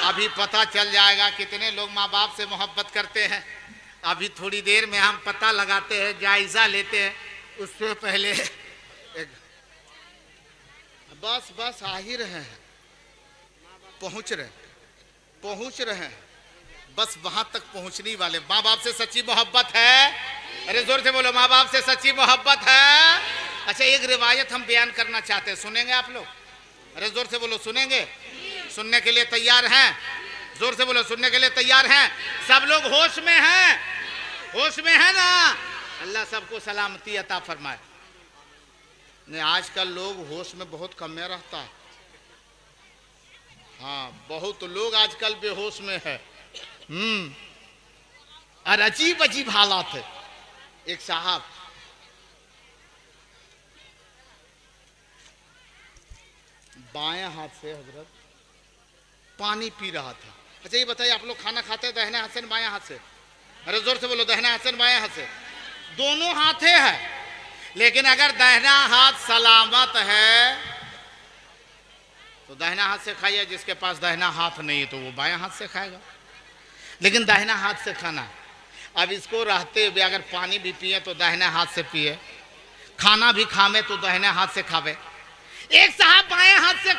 अभी पता चल जाएगा कितने लोग माँ बाप से मोहब्बत करते हैं। अभी थोड़ी देर में हम पता लगाते हैं, जायजा लेते हैं। उससे पहले बस बस आ ही रहे हैं, पहुंच रहे हैं, बस वहां तक पहुंचने वाले। माँ बाप से सच्ची मोहब्बत है? अरे जोर से बोलो, माँ बाप से सच्ची मोहब्बत है? अच्छा, एक रिवायत हम बयान करना चाहते हैं, सुनेंगे आप लोग? अरे जोर से बोलो, सुनेंगे? सुनने के लिए तैयार हैं? जोर से बोलो, सुनने के लिए तैयार हैं? सब लोग होश में हैं? होश में है ना? अल्लाह सबको सलामती अता फरमाए। नहीं, आजकल लोग होश में बहुत कम में रहता है। हाँ, बहुत लोग आजकल बेहोश में है। और अजीब अजीब हालात है। एक साहब बाएं हाथ से हजरत पानी पी रहा था। अच्छा, ये बताइए, आप लोग खाना खाते हैं दाहिने हाथ से न बाएं हाथ से? अरे जोर से बोलो, दाहिने हाथ से न बाएं हाथ से? दोनों हाथे हैं, लेकिन अगर दाहिना हाथ सलामत है तो दाहिना हाथ से खाइए। जिसके पास दाहिना हाथ नहीं है तो वो बाएं हाथ से खाएगा, लेकिन दाहिना हाथ से खाना। अब इसको रहते हुए अगर पानी भी पिए तो दाहिने हाथ से पिए, खाना भी खावे तो दाहिने हाथ से खावे। एक साहब बाएं हाथ से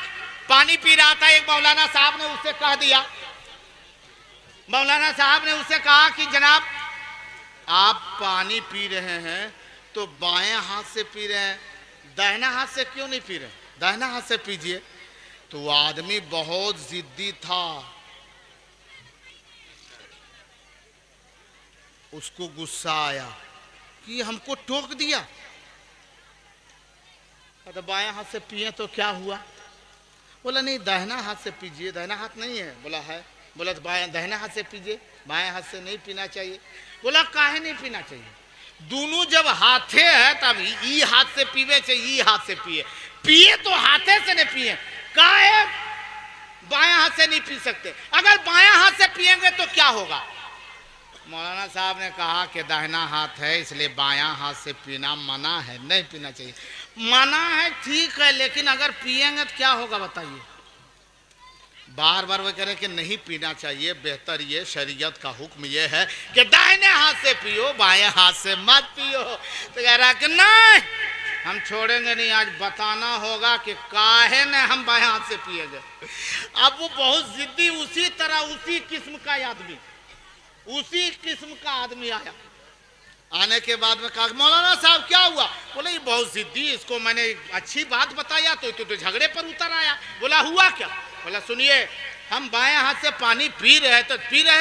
पानी पी रहा था, एक मौलाना साहब ने उससे कह दिया, मौलाना साहब ने उससे कहा कि जनाब आप पानी पी रहे हैं तो बाएं हाथ से पी रहे हैं, दाहिना हाथ से क्यों नहीं पी रहे? दाहिना हाथ से पीजिए। तो वो आदमी बहुत जिद्दी था, उसको गुस्सा आया कि हमको टोक दिया। तो बाएं हाथ से पिए तो क्या हुआ? बोला नहीं, दाहिना हाथ से पीजिए। दाहिना हाथ नहीं है? बोला है। बोला तो बाएं दाहिना हाथ से पीजिए, बाएं हाथ से नहीं पीना चाहिए। बोला काहे नहीं पीना चाहिए? दोनों जब हाथे है तब ई हाथ से पीवे चाहिए, ई हाथ से पिए। पिए तो हाथे से नहीं पिए, काहे बाएं हाथ से नहीं पी सकते? अगर बाएं हाथ से पिएंगे तो क्या होगा? मौलाना साहब ने कहा कि दाहिना हाथ है इसलिए बायां हाथ से पीना मना है, नहीं पीना चाहिए। मना है ठीक है, लेकिन अगर पिएंगे तो क्या होगा बताइए? बार बार वो कह रहे कि नहीं पीना चाहिए, बेहतर ये शरीयत का हुक्म ये है कि दाहिने हाथ से पियो, बाएं हाथ से मत पियो। तो कह रहा कि नहीं, हम छोड़ेंगे नहीं, आज बताना होगा कि काहे ने हम बाएं हाथ से पिएंगे। अब वो बहुत जिद्दी, उसी तरह उसी किस्म का आदमी, उसी किस्म का आदमी आया। आने के बाद में कहा मौलाना साहब क्या हुआ? बोले ये बहुत जिद्दी, इसको मैंने अच्छी बात बताया तो झगड़े पर उतर आया। बोला हुआ क्या? बोला सुनिए, हम बाएं हाथ से पानी पी रहे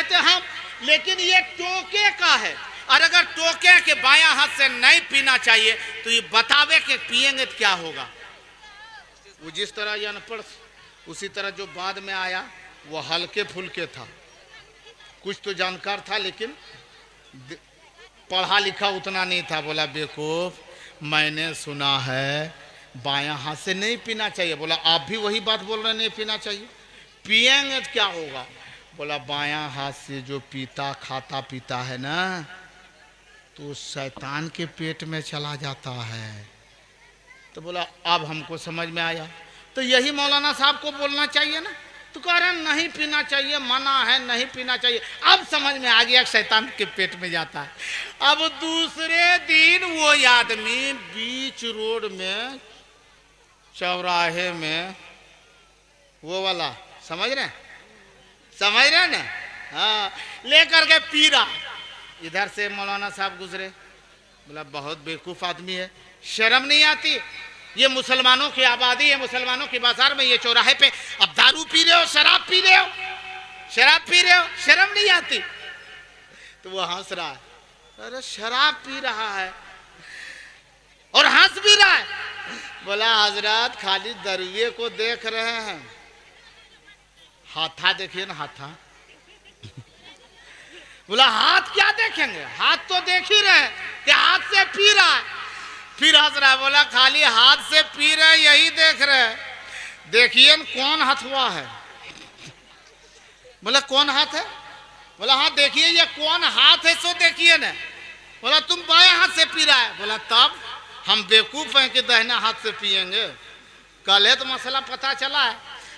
थे हम, लेकिन ये टोके का है, और अगर टोके के बाएं हाथ से नहीं पीना चाहिए तो ये बतावे कि पिएंगे तो क्या होगा। वो जिस तरह ये अनपढ़, उसी तरह जो बाद में आया वो हल्के फुल्के था, कुछ तो जानकार था लेकिन पढ़ा लिखा उतना नहीं था। बोला बेवकूफ, मैंने सुना है बायां हाथ से नहीं पीना चाहिए। बोला आप भी वही बात बोल रहे, नहीं पीना चाहिए, पिएंगे तो क्या होगा? बोला बायां हाथ से जो पीता खाता पीता है ना तो शैतान के पेट में चला जाता है। तो बोला अब हमको समझ में आया, तो यही मौलाना साहब को बोलना चाहिए ना। तो कह रहे नहीं पीना चाहिए, मना है, नहीं पीना चाहिए। अब समझ में आ गया शैतान के पेट में जाता है। अब दूसरे दिन वो आदमी बीच रोड में, चौराहे में, वो वाला समझ रहे ना, हाँ, लेकर के पी रहा। इधर से मौलाना साहब गुजरे, बोला बहुत बेवकूफ आदमी है, शर्म नहीं आती? ये मुसलमानों की आबादी है, मुसलमानों के बाजार में, ये चौराहे पे अब दारू पी रहे हो, शराब पी रहे हो, शर्म नहीं आती? तो वो हंस रहा है, अरे शराब पी रहा है, और हंस भी रहा है। बोला हजरत खाली दरुए को देख रहे हैं, हाथा देखिए ना हाथा। बोला हाथ क्या देखेंगे, हाथ तो देख ही रहे कि हाथ से पी रहा है। फिर हंस रहा है, बोला खाली हाथ से पी रहे यही देख रहे, देखिए कौन हथुआ है। बोला कौन हाथ है? बोला हाँ देखिए ये कौन हाथ है सो देखिए ना। बोला तुम बाएं हाथ से पी रहा है। बोला तब हम बेवकूफ हैं कि दाहिना हाथ से पिएंगे। कल है तो मसला पता चला है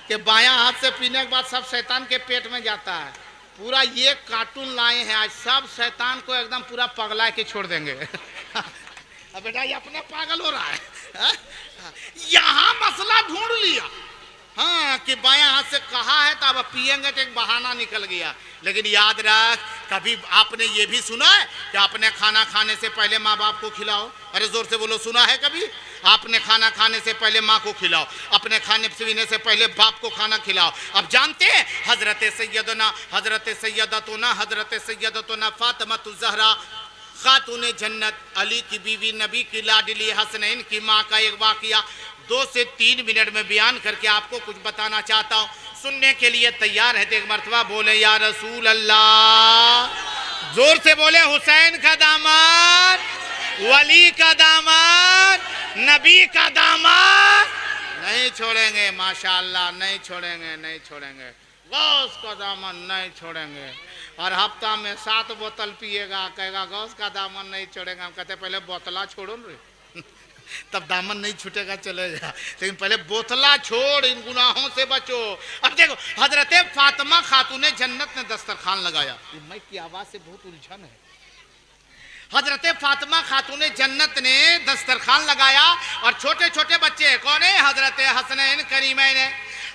कि बायां हाथ से पीने के बाद सब शैतान के पेट में जाता है। पूरा ये कार्टून लाए हैं आज, सब शैतान को एकदम पूरा पगला के छोड़ देंगे। अब बेटा ये अपने पागल हो रहा है। यहाँ मसला ढूंढ लिया हाँ कि बायां हाथ से कहा है तो अब पिएंगे तो एक बहाना निकल गया। लेकिन याद रख, कभी आपने ये भी सुना है कि आपने खाना खाने से पहले माँ बाप को खिलाओ? अरे जोर से बोलो, सुना है कभी? आपने खाना खाने से पहले माँ को खिलाओ, अपने खाने पीने से पहले बाप को खाना खिलाओ। अब जानते हैं हजरत सैयदतुना फातिमा ज़हरा खातून जन्नत, अली की बीवी, नबी की लाडली, हसनैन की माँ का एक वाकया 2 से 3 मिनट में बयान करके आपको कुछ बताना चाहता हूँ। सुनने के लिए तैयार है तो एक मर्तबा बोले या रसूल अल्लाह। जोर से बोले हुसैन का दामाद, वली का दामाद, नबी का दामाद नहीं छोड़ेंगे। माशाअल्लाह नहीं छोड़ेंगे, नहीं छोड़ेंगे। गौस का दामन नहीं छोड़ेंगे। और हफ्ता में 7 बोतल पिएगा, कहेगा गौस का दामन नहीं छोड़ेगा। हम कहते पहले बोतला छोड़ो रे तब दामन नहीं छूटेगा चलेगा, लेकिन पहले बोतला छोड़, इन गुनाहों से बचो। अब देखो हजरत फातिमा खातून जन्नत ने दस्तरखान लगाया। मैं की आवाज से बहुत उलझन है। हजरत फातिमा खातून जन्नत ने दस्तरखान लगाया और छोटे छोटे बच्चे कौन है? हजरत हसनैन करीमैन है।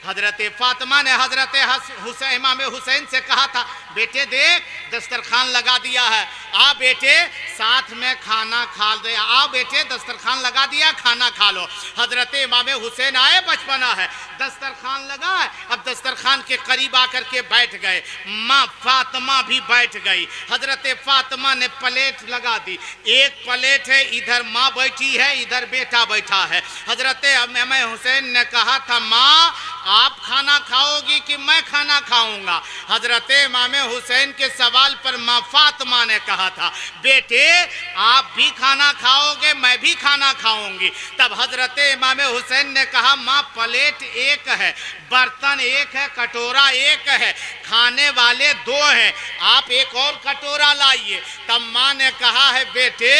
हजरत फातिमा ने हजरत इमाम हुसैन से कहा था बेटे देख दस्तरखान लगा दिया है, आ बेटे साथ में खाना खा दे, आ बेटे दस्तरखान लगा दिया खाना खा लो। हजरत इमाम हुसैन आए, बचपना है, दस्तरखान लगा। अब दस्तरखान के करीब आकर के बैठ गए, माँ फातिमा भी बैठ गई। हजरत फातिमा ने प्लेट लगा दी, एक प्लेट है, इधर माँ बैठी है, इधर बेटा बैठा है। हजरत इमाम हुसैन ने कहा था माँ आप खाना खाओगी कि मैं खाना खाऊंगा? हजरत इमाम हुसैन के सवाल पर माँ फातिमा ने कहा था बेटे आप भी खाना खाओगे, मैं भी खाना खाऊंगी। तब हजरत इमाम हुसैन ने कहा माँ प्लेट एक है, बर्तन एक है, कटोरा एक है, खाने वाले 2 हैं, आप एक और कटोरा लाइए। तब माँ ने कहा है बेटे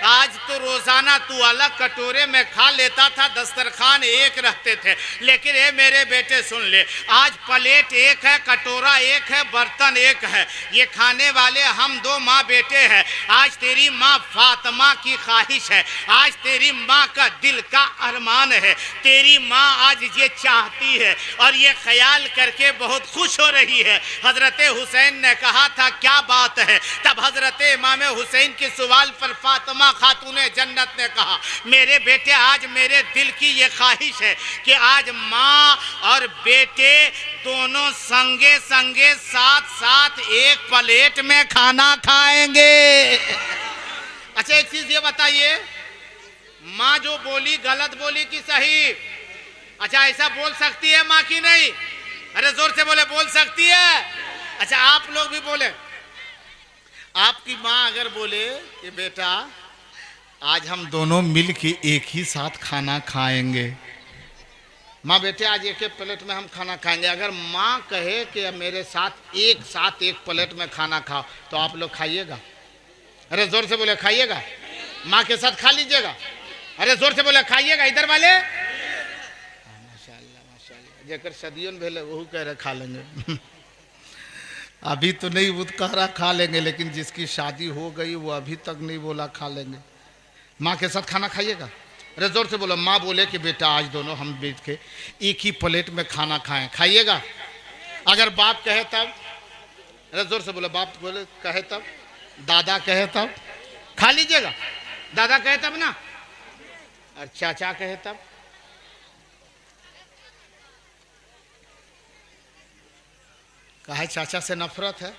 आज तो रोजाना तू अलग कटोरे में खा लेता था, दस्तरखान एक रहते थे, लेकिन ये मेरे बेटे सुन ले, आज प्लेट एक है, कटोरा एक है, बर्तन एक है, ये खाने वाले हम 2 माँ बेटे हैं। आज तेरी माँ फातिमा की ख्वाहिश है, आज तेरी माँ का दिल का अरमान है, तेरी माँ आज ये चाहती है और ये ख्याल करके बहुत खुश हो रही है। हजरत हुसैन ने कहा था क्या बात है? तब हजरत इमाम हुसैन के सवाल पर फातिमा खातून जन्नत ने कहा मेरे बेटे आज मेरे दिल की ये ख्वाहिश है कि आज माँ और बेटे दोनों संगे संगे साथ साथ एक प्लेट में खाना खाएंगे। अच्छा एक चीज ये बताइए, माँ जो बोली गलत बोली कि सही? अच्छा ऐसा बोल सकती है माँ की नहीं? अरे जोर से बोले बोल सकती है। अच्छा आप लोग भी बोले, आपकी माँ अगर बोले कि बेटा आज हम दोनों मिल के एक ही साथ खाना खाएंगे, माँ बेटे आज एक एक प्लेट में हम खाना खाएंगे, अगर माँ कहे कि मेरे साथ एक प्लेट में खाना खाओ तो आप लोग खाइएगा? अरे जोर से बोले खाइएगा? माँ के साथ खा लीजिएगा? अरे जोर से बोले खाइएगा? इधर वाले माशाल्लाह माशाल्लाह, जेकर सदियों भेले वही कह रहे खा लेंगे। अभी तो नहीं वो कह रहा खा लेंगे, लेकिन जिसकी शादी हो गई वो अभी तक नहीं बोला खा लेंगे। माँ के साथ खाना खाइएगा? अरे जोर से बोलो। माँ बोले कि बेटा आज दोनों हम बैठ के एक ही प्लेट में खाना खाएं, खाइएगा? अगर बाप कहे तब? अरे जोर से बोलो। बाप बोले कहे तब? दादा कहे तब? खा लीजिएगा? दादा कहे तब ना? और चाचा कहे तब? कहे चाचा से नफरत है?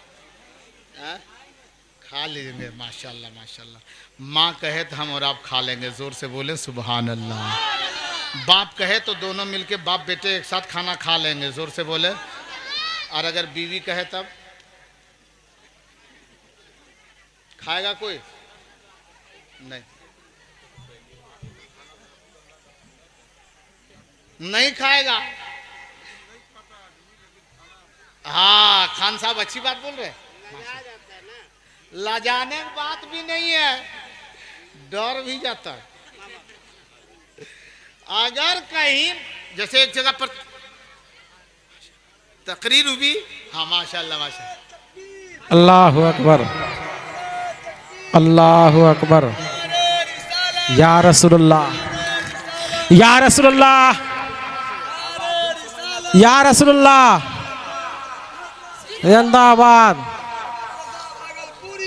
खा लेंगे, माशाल्लाह माशाल्लाह। माँ कहे तो हम और आप खा लेंगे, जोर से बोले सुभान अल्लाह। बाप कहे तो दोनों मिलके बाप बेटे एक साथ खाना खा लेंगे, जोर से बोले। और अगर बीवी कहे तब खाएगा कोई? नहीं, नहीं खाएगा। हाँ खान साहब अच्छी बात बोल रहे हैं। लाजाने की बात भी नहीं है, डर भी जाता है। अगर कहीं जैसे एक जगह पर तकरीर हुई, हाँ माशाल्लाह माशाल्लाह, अल्लाहु अकबर, अल्लाहु अकबर, या रसूलुल्लाह, या रसूलुल्लाह, या रसूलुल्लाह, जिंदाबाद,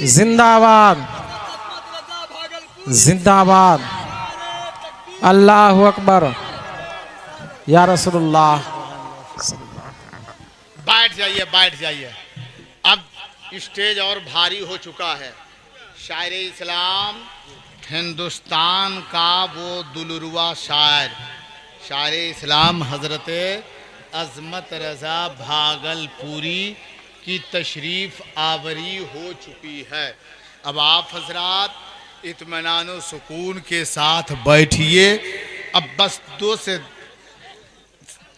जिंदाबाद, जिंदाबाद, अल्लाहु अकबर, या रसूलुल्लाह। बैठ जाइए बैठ जाइए। अब स्टेज और भारी हो चुका है। शायर इस्लाम हिंदुस्तान का वो दुलरुआ शायर, शायर इस्लाम हजरत अजमत रजा भागलपुरी की तशरीफ आवरी हो चुकी है। अब आप हजरात इत्मीनान सुकून के साथ बैठिए। अब बस 2 से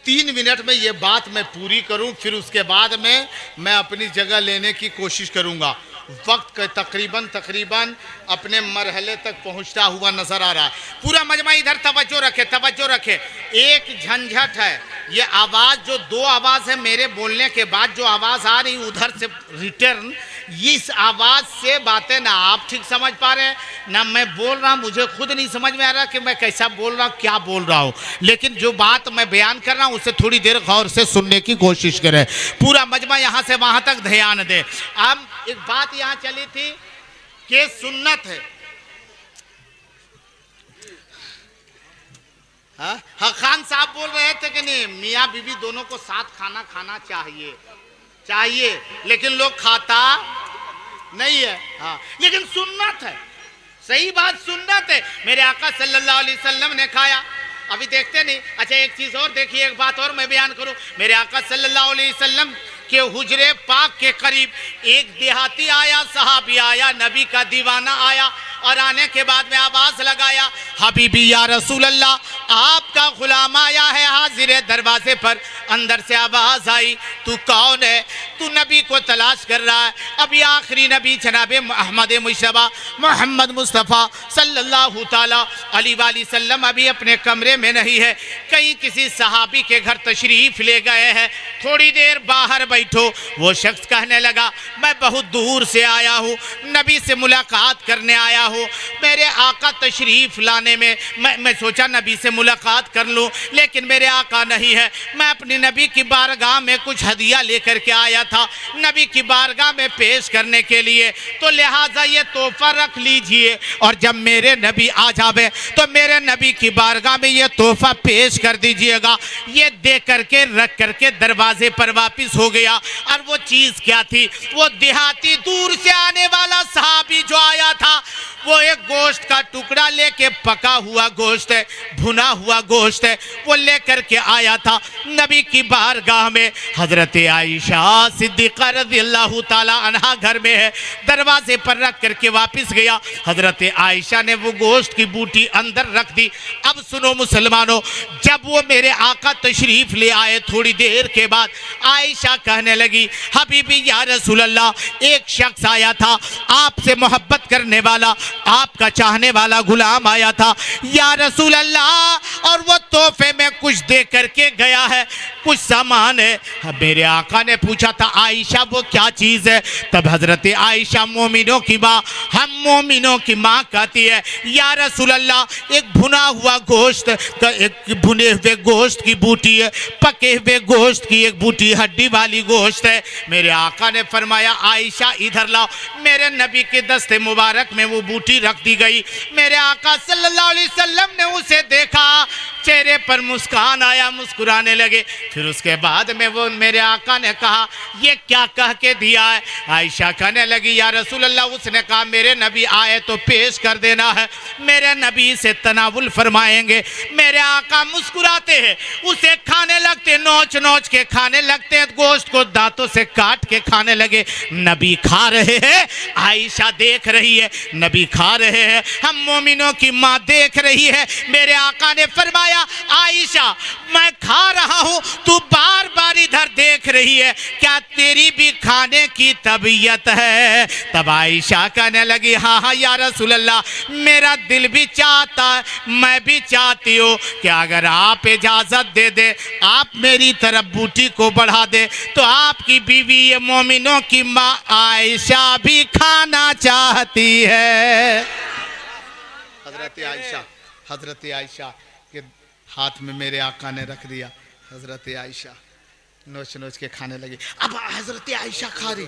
3 मिनट में ये बात मैं पूरी करूं, फिर उसके बाद में मैं अपनी जगह लेने की कोशिश करूंगा। वक्त का तकरीबन अपने मरहले तक पहुंचता हुआ नजर आ रहा है। पूरा मजमा इधर तवज्जो रखे, तवज्जो रखे। एक झंझट है, ये आवाज़ जो 2 आवाज़ है मेरे बोलने के बाद जो आवाज़ आ रही उधर से रिटर्न, इस आवाज़ से बातें ना आप ठीक समझ पा रहे हैं ना मैं बोल रहा हूँ, मुझे खुद नहीं समझ में आ रहा कि मैं कैसा बोल रहा हूँ, क्या बोल रहा हूँ। लेकिन जो बात मैं बयान कर रहा हूँ उसे थोड़ी देर गौर से सुनने की कोशिश करें। पूरा मजमा यहाँ से वहाँ तक ध्यान दे। अब एक बात यहाँ चली थी कि सुन्नत है, हाँ खान साहब बोल रहे थे कि नहीं मियाँ बीवी दोनों को साथ खाना खाना चाहिए, चाहिए, लेकिन लोग खाता नहीं है। हाँ लेकिन सुन्नत है, सही बात सुन्नत है। मेरे आका सल्लल्लाहु अलैहि वसल्लम ने खाया, अभी देखते नहीं। अच्छा एक चीज और देखिए, एक बात और मैं बयान करूं। मेरे आका सल्लल्लाहु अलैहि वसल्लम के हुजरे पाक के करीब एक देहाती आया, सहाबी आया, नबी का दीवाना आया और आने के बाद में आवाज लगाया, हबीबी या रसूल अल्लाह, आपका गुलाम आया है हाजिर दरवाजे पर। अंदर से आवाज आई, तू कौन है? तू नबी को तलाश कर रहा है। अभी आखिरी नबी जनाब अहमद मुशतबा मोहम्मद मुस्तफ़ा सल्लल्लाहु ताला अलैहि वसल्लम अभी अपने कमरे में नहीं है, कहीं किसी सहाबी के घर तशरीफ ले गए हैं। थोड़ी देर बाहर बैठो। वो शख्स कहने लगा, मैं बहुत दूर से आया हूँ, नबी से मुलाकात करने आया हूँ। मेरे आका तशरीफ लाने में मैं सोचा नबी से मुलाकात कर लूँ, लेकिन मेरे आका नहीं है। मैं अपनी नबी की बारगाह में कुछ हदिया लेकर के आया था नबी की बारगाह में पेश करने के लिए, तो लिहाजा ये तोहफा रख लीजिए और जब मेरे नबी आ जावे तो मेरे नबी की बारगाह में ये तोहफा पेश कर दीजिएगा। ये दे करके रख करके दरवाजे पर वापिस हो गया। और वो चीज़ क्या थी? वो देहाती दूर से आने वाला सहाबी जो आया था, वो एक गोश्त का टुकड़ा लेके, पका हुआ गोश्त है, भुना हुआ गोश्त है, वो लेकर के आया था नबी की बारगाह में। हजरत आयशा सिद्दीक़ा रज़ियल्लाहु ताला अन्हा घर में है, दरवाजे पर रख करके वापस गया। हजरत आयशा ने वो गोश्त की बूटी अंदर रख दी। अब सुनो मुसलमानों, जब वो मेरे आका तशरीफ ले आए, थोड़ी देर के बाद आयशा कहने लगी, हबीबी या रसूल अल्लाह, एक शख्स आया था आपसे मोहब्बत करने वाला, आपका चाहने वाला गुलाम आया था या रसूल अल्लाह, और वो तोहफे में कुछ दे करके गया है, कुछ सामान है। मेरे आका ने पूछा था, आयशा वो क्या चीज़ है? तब हजरत आयशा मोमिनों की माँ, हम मोमिनों की माँ कहती है, या रसूल अल्लाह, एक भुना हुआ गोश्त, एक भुने हुए गोश्त की बूटी है, पके हुए गोश्त की एक बूटी, हड्डी वाली गोश्त है। मेरे आका ने फरमाया, आयशा इधर लाओ। मेरे नबी के दस्ते मुबारक में वो बूटी रख दी गई। मेरे आका सल्लल्लाहु अलैहि वसल्लम ने उसे देखा, चेहरे पर मुस्कान आया, मुस्कुराने लगे। फिर उसके बाद में वो मेरे आका ने कहा ये क्या कह के दिया है? आयशा कहने लगी या रसूल अल्लाह, उसने कहा मेरे नबी आए तो पेश कर देना है, मेरे नबी से तनावुल फरमाएंगे। मेरे आका मुस्कुराते हैं, उसे खाने लगते, नोच नोच के खाने लगते हैं, गोश्त को दांतों से काट के खाने लगे। नबी खा रहे हैं, आयशा देख रही है, नबी खा रहे हैं, हम मोमिनों की माँ देख रही है। मेरे आका ने फरमाया आयशा मैं खा रहा हूँ, तू बार बार इधर देख रही है, क्या तेरी भी खाने की तबीयत है? तब आयशा कहने लगी हाँ हाँ या रसूल अल्लाह, मेरा दिल भी चाहता है, मैं भी चाहती हूँ कि अगर आप इजाज़त दे दे, आप मेरी तरफ बूटी को बढ़ा दे तो आपकी बीवी ये मोमिनों की माँ आयशा भी खाना चाहती है। हजरत आयशा के हाथ में मेरे आका ने रख दिया। हजरत आयशा नोच नोच के खाने लगी। अब हजरत आयशा खा रही,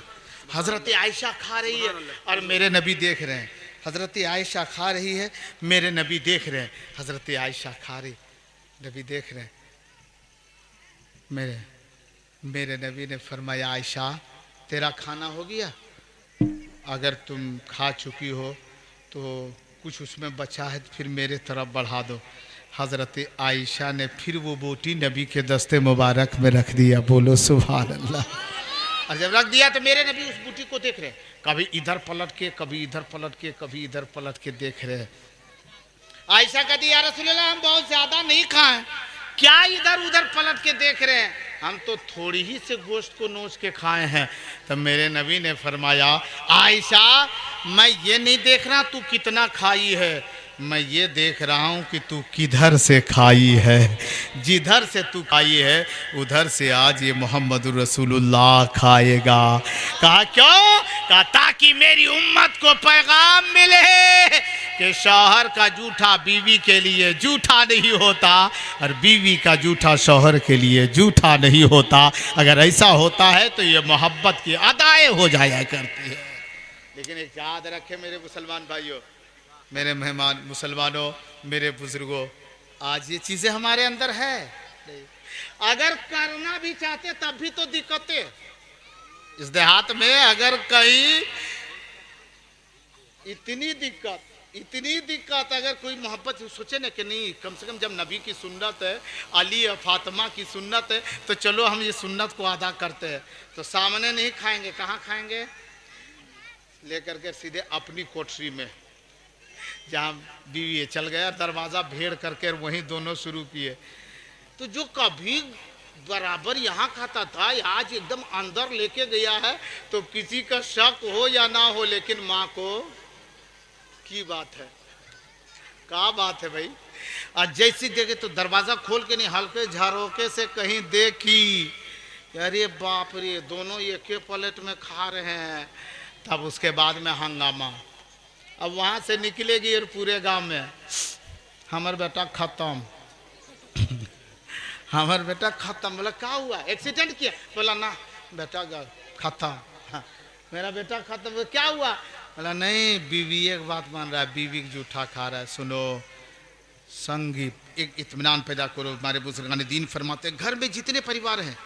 हजरत आयशा खा रही है और मेरे नबी देख रहे हैं। हजरत आयशा खा रही है, मेरे नबी देख रहे हैं। हजरत आयशा खा रही, नबी देख रहे हैं। मेरे नबी ने फरमाया आयशा तेरा खाना हो गया, अगर तुम खा चुकी हो तो कुछ उसमें बचा है तो फिर मेरे तरफ बढ़ा दो। हज़रत आयशा ने फिर वो बोटी नबी के दस्ते मुबारक में रख दिया। बोलो सुभान अल्लाह। और जब रख दिया तो मेरे नबी उस बूटी को देख रहे, कभी इधर पलट के, कभी इधर पलट के, कभी इधर पलट के देख रहे। आयशा कहती या रसूल अल्लाह हम बहुत ज्यादा नहीं खाए, क्या इधर उधर पलट के देख रहे हैं, हम तो थोड़ी ही से गोश्त को नोच के खाए हैं। तब मेरे नबी ने फरमाया आयशा मैं ये नहीं देख रहा तू कितना खाई है, मैं ये देख रहा हूँ कि तू किधर से खाई है। जिधर से तू खाई है उधर से आज ये मोहम्मद रसूलुल्लाह खाएगा। कहा क्यों? कहा ताकि मेरी उम्मत को पैगाम मिले कि शौहर का जूठा बीवी के लिए जूठा नहीं होता और बीवी का जूठा शौहर के लिए जूठा नहीं होता। अगर ऐसा होता है तो ये मोहब्बत की अदाएँ हो जाया करती है। लेकिन एक याद रखे मेरे मुसलमान भाइयों, मेरे मेहमान मुसलमानों, मेरे बुजुर्गों, आज ये चीज़ें हमारे अंदर है। अगर करना भी चाहते तब भी तो दिक्कतें इस देहात में। अगर कहीं इतनी दिक्कत अगर कोई मोहब्बत सोचे ना कि नहीं कम से कम जब नबी की सुन्नत है, अली और फातिमा की सुन्नत है, तो चलो हम ये सुन्नत को अदा करते हैं। तो सामने नहीं खाएंगे, कहाँ खाएंगे? लेकर के सीधे अपनी कोठरी में जहाँ बीवी चल गया, दरवाज़ा भेड़ करके वहीं दोनों शुरू किए। तो जो कभी बराबर यहाँ खाता था आज एकदम अंदर लेके गया है, तो किसी का शक हो या ना हो, लेकिन माँ को की बात है, क्या बात है भाई। आज जैसी देखे तो दरवाज़ा खोल के नहीं, हल्के झरोके से कहीं देखी, अरे बाप रे दोनों एक ही प्लेट में खा रहे हैं। तब उसके बाद में हंगामा, अब वहाँ से निकलेगी और पूरे गांव में हमार बेटा खत्म हमार बेटा खत्म। बोला क्या हुआ, एक्सीडेंट किया? बोला ना बेटा खत्म। हाँ, मेरा बेटा खत्म। बोला क्या हुआ? बोला नहीं बीवी एक बात मान रहा है, बीवी जूठा खा रहा है। सुनो संगीत, एक इत्मीनान पैदा करो। हमारे बुजुर्गान दीन फरमाते घर में जितने परिवार हैं,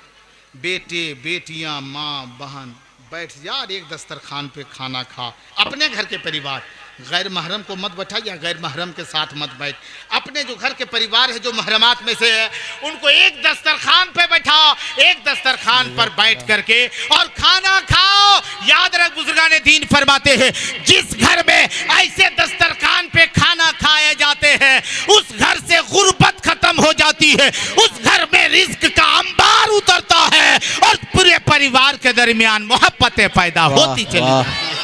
बेटे बेटियां माँ बहन, बैठ जा और एक दस्तरखान पे खाना खा। अपने घर के परिवार, गैर महरम को मत बैठा या गैर महरम के साथ मत बैठ। अपने जो घर के परिवार है जो महरमात में से है उनको एक दस्तरखान पे बैठाओ, एक दस्तरखान पर बैठ करके और खाना खाओ। याद रख बुजुर्गान दीन फरमाते हैं जिस घर में ऐसे दस्तरखान पे खाना खाए जाते हैं उस घर से गुर्बत खत्म हो जाती है, उस घर में रिज्क का अंबार उतरता है और पूरे परिवार के दरमियान मोहब्बतें पैदा होती चली।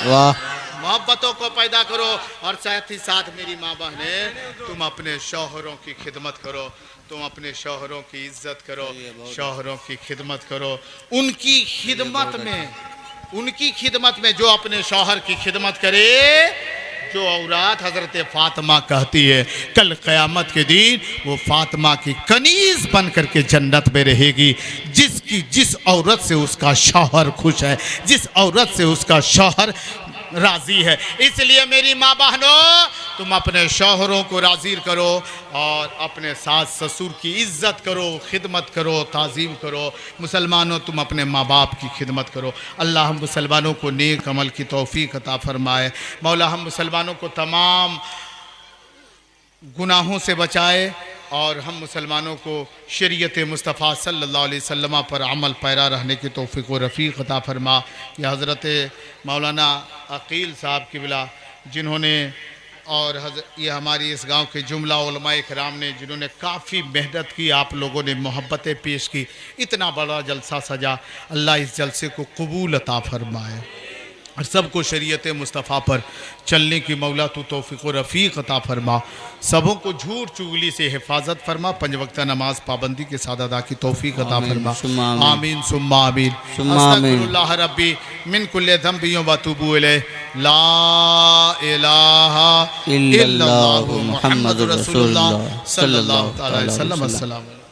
वाह मोहब्बतों को पैदा करो। और साथ ही साथ मेरी माँ बहनें, तुम अपने शौहरों की खिदमत करो, तुम अपने शौहरों की इज्जत करो, शौहरों की खिदमत करो। उनकी खिदमत में जो अपने शौहर की खिदमत करे, जो औरत हजरत फातिमा कहती है कल क़यामत के दिन वो फातिमा की कनीज़ बन करके जन्नत में रहेगी। जिस औरत से उसका शौहर खुश है, जिस औरत से उसका शौहर राजी है। इसलिए मेरी माँ बहनों तुम अपने शौहरों को राज़ी करो और अपने सास ससुर की इज़्ज़त करो, खिदमत करो, ताज़ीम करो। मुसलमानों तुम अपने माँ बाप की खिदमत करो। अल्लाह हम मुसलमानों को नेक अमल की तौफ़ीक अता फ़रमाए। मौला हम मुसलमानों को तमाम गुनाहों से बचाए और हम मुसलमानों को शरीयत मुस्तफ़ा सल्लल्लाहु अलैहि वसल्लम पर अमल पैरा रहने की तौफ़ीक़ व रफ़ीक़ अता फ़रमा। यह हज़रत मौलाना अकील साहब किबला जिन्होंने और ये हमारी इस गांव के जुमला उलमाए किराम ने जिन्होंने काफ़ी मेहनत की, आप लोगों ने मोहब्बतें पेश की, इतना बड़ा जलसा सजा। अल्लाह इस जलसे को कबूल अता फ़रमाए और सबको शरीयत मुस्तफ़ा पर चलने की मौला तू तौफ़ीक़ व रफ़ीक़ अता फ़रमा। सबों को झूठ चुगली से हिफाजत फरमा। 5 वक्त नमाज पाबंदी के साथ अदा की तौफ़ीक़ अता फ़रमा। आमीन सुम्मा आमीन। अस्तग़फिरुल्लाह रब्बी मिन कुल्लि ज़ंबिन व अतूबु इलैह। ला इलाहा इल्लल्लाहु मुहम्मदुर रसूलुल्लाह सल्लल्लाहु अलैहि वसल्लम।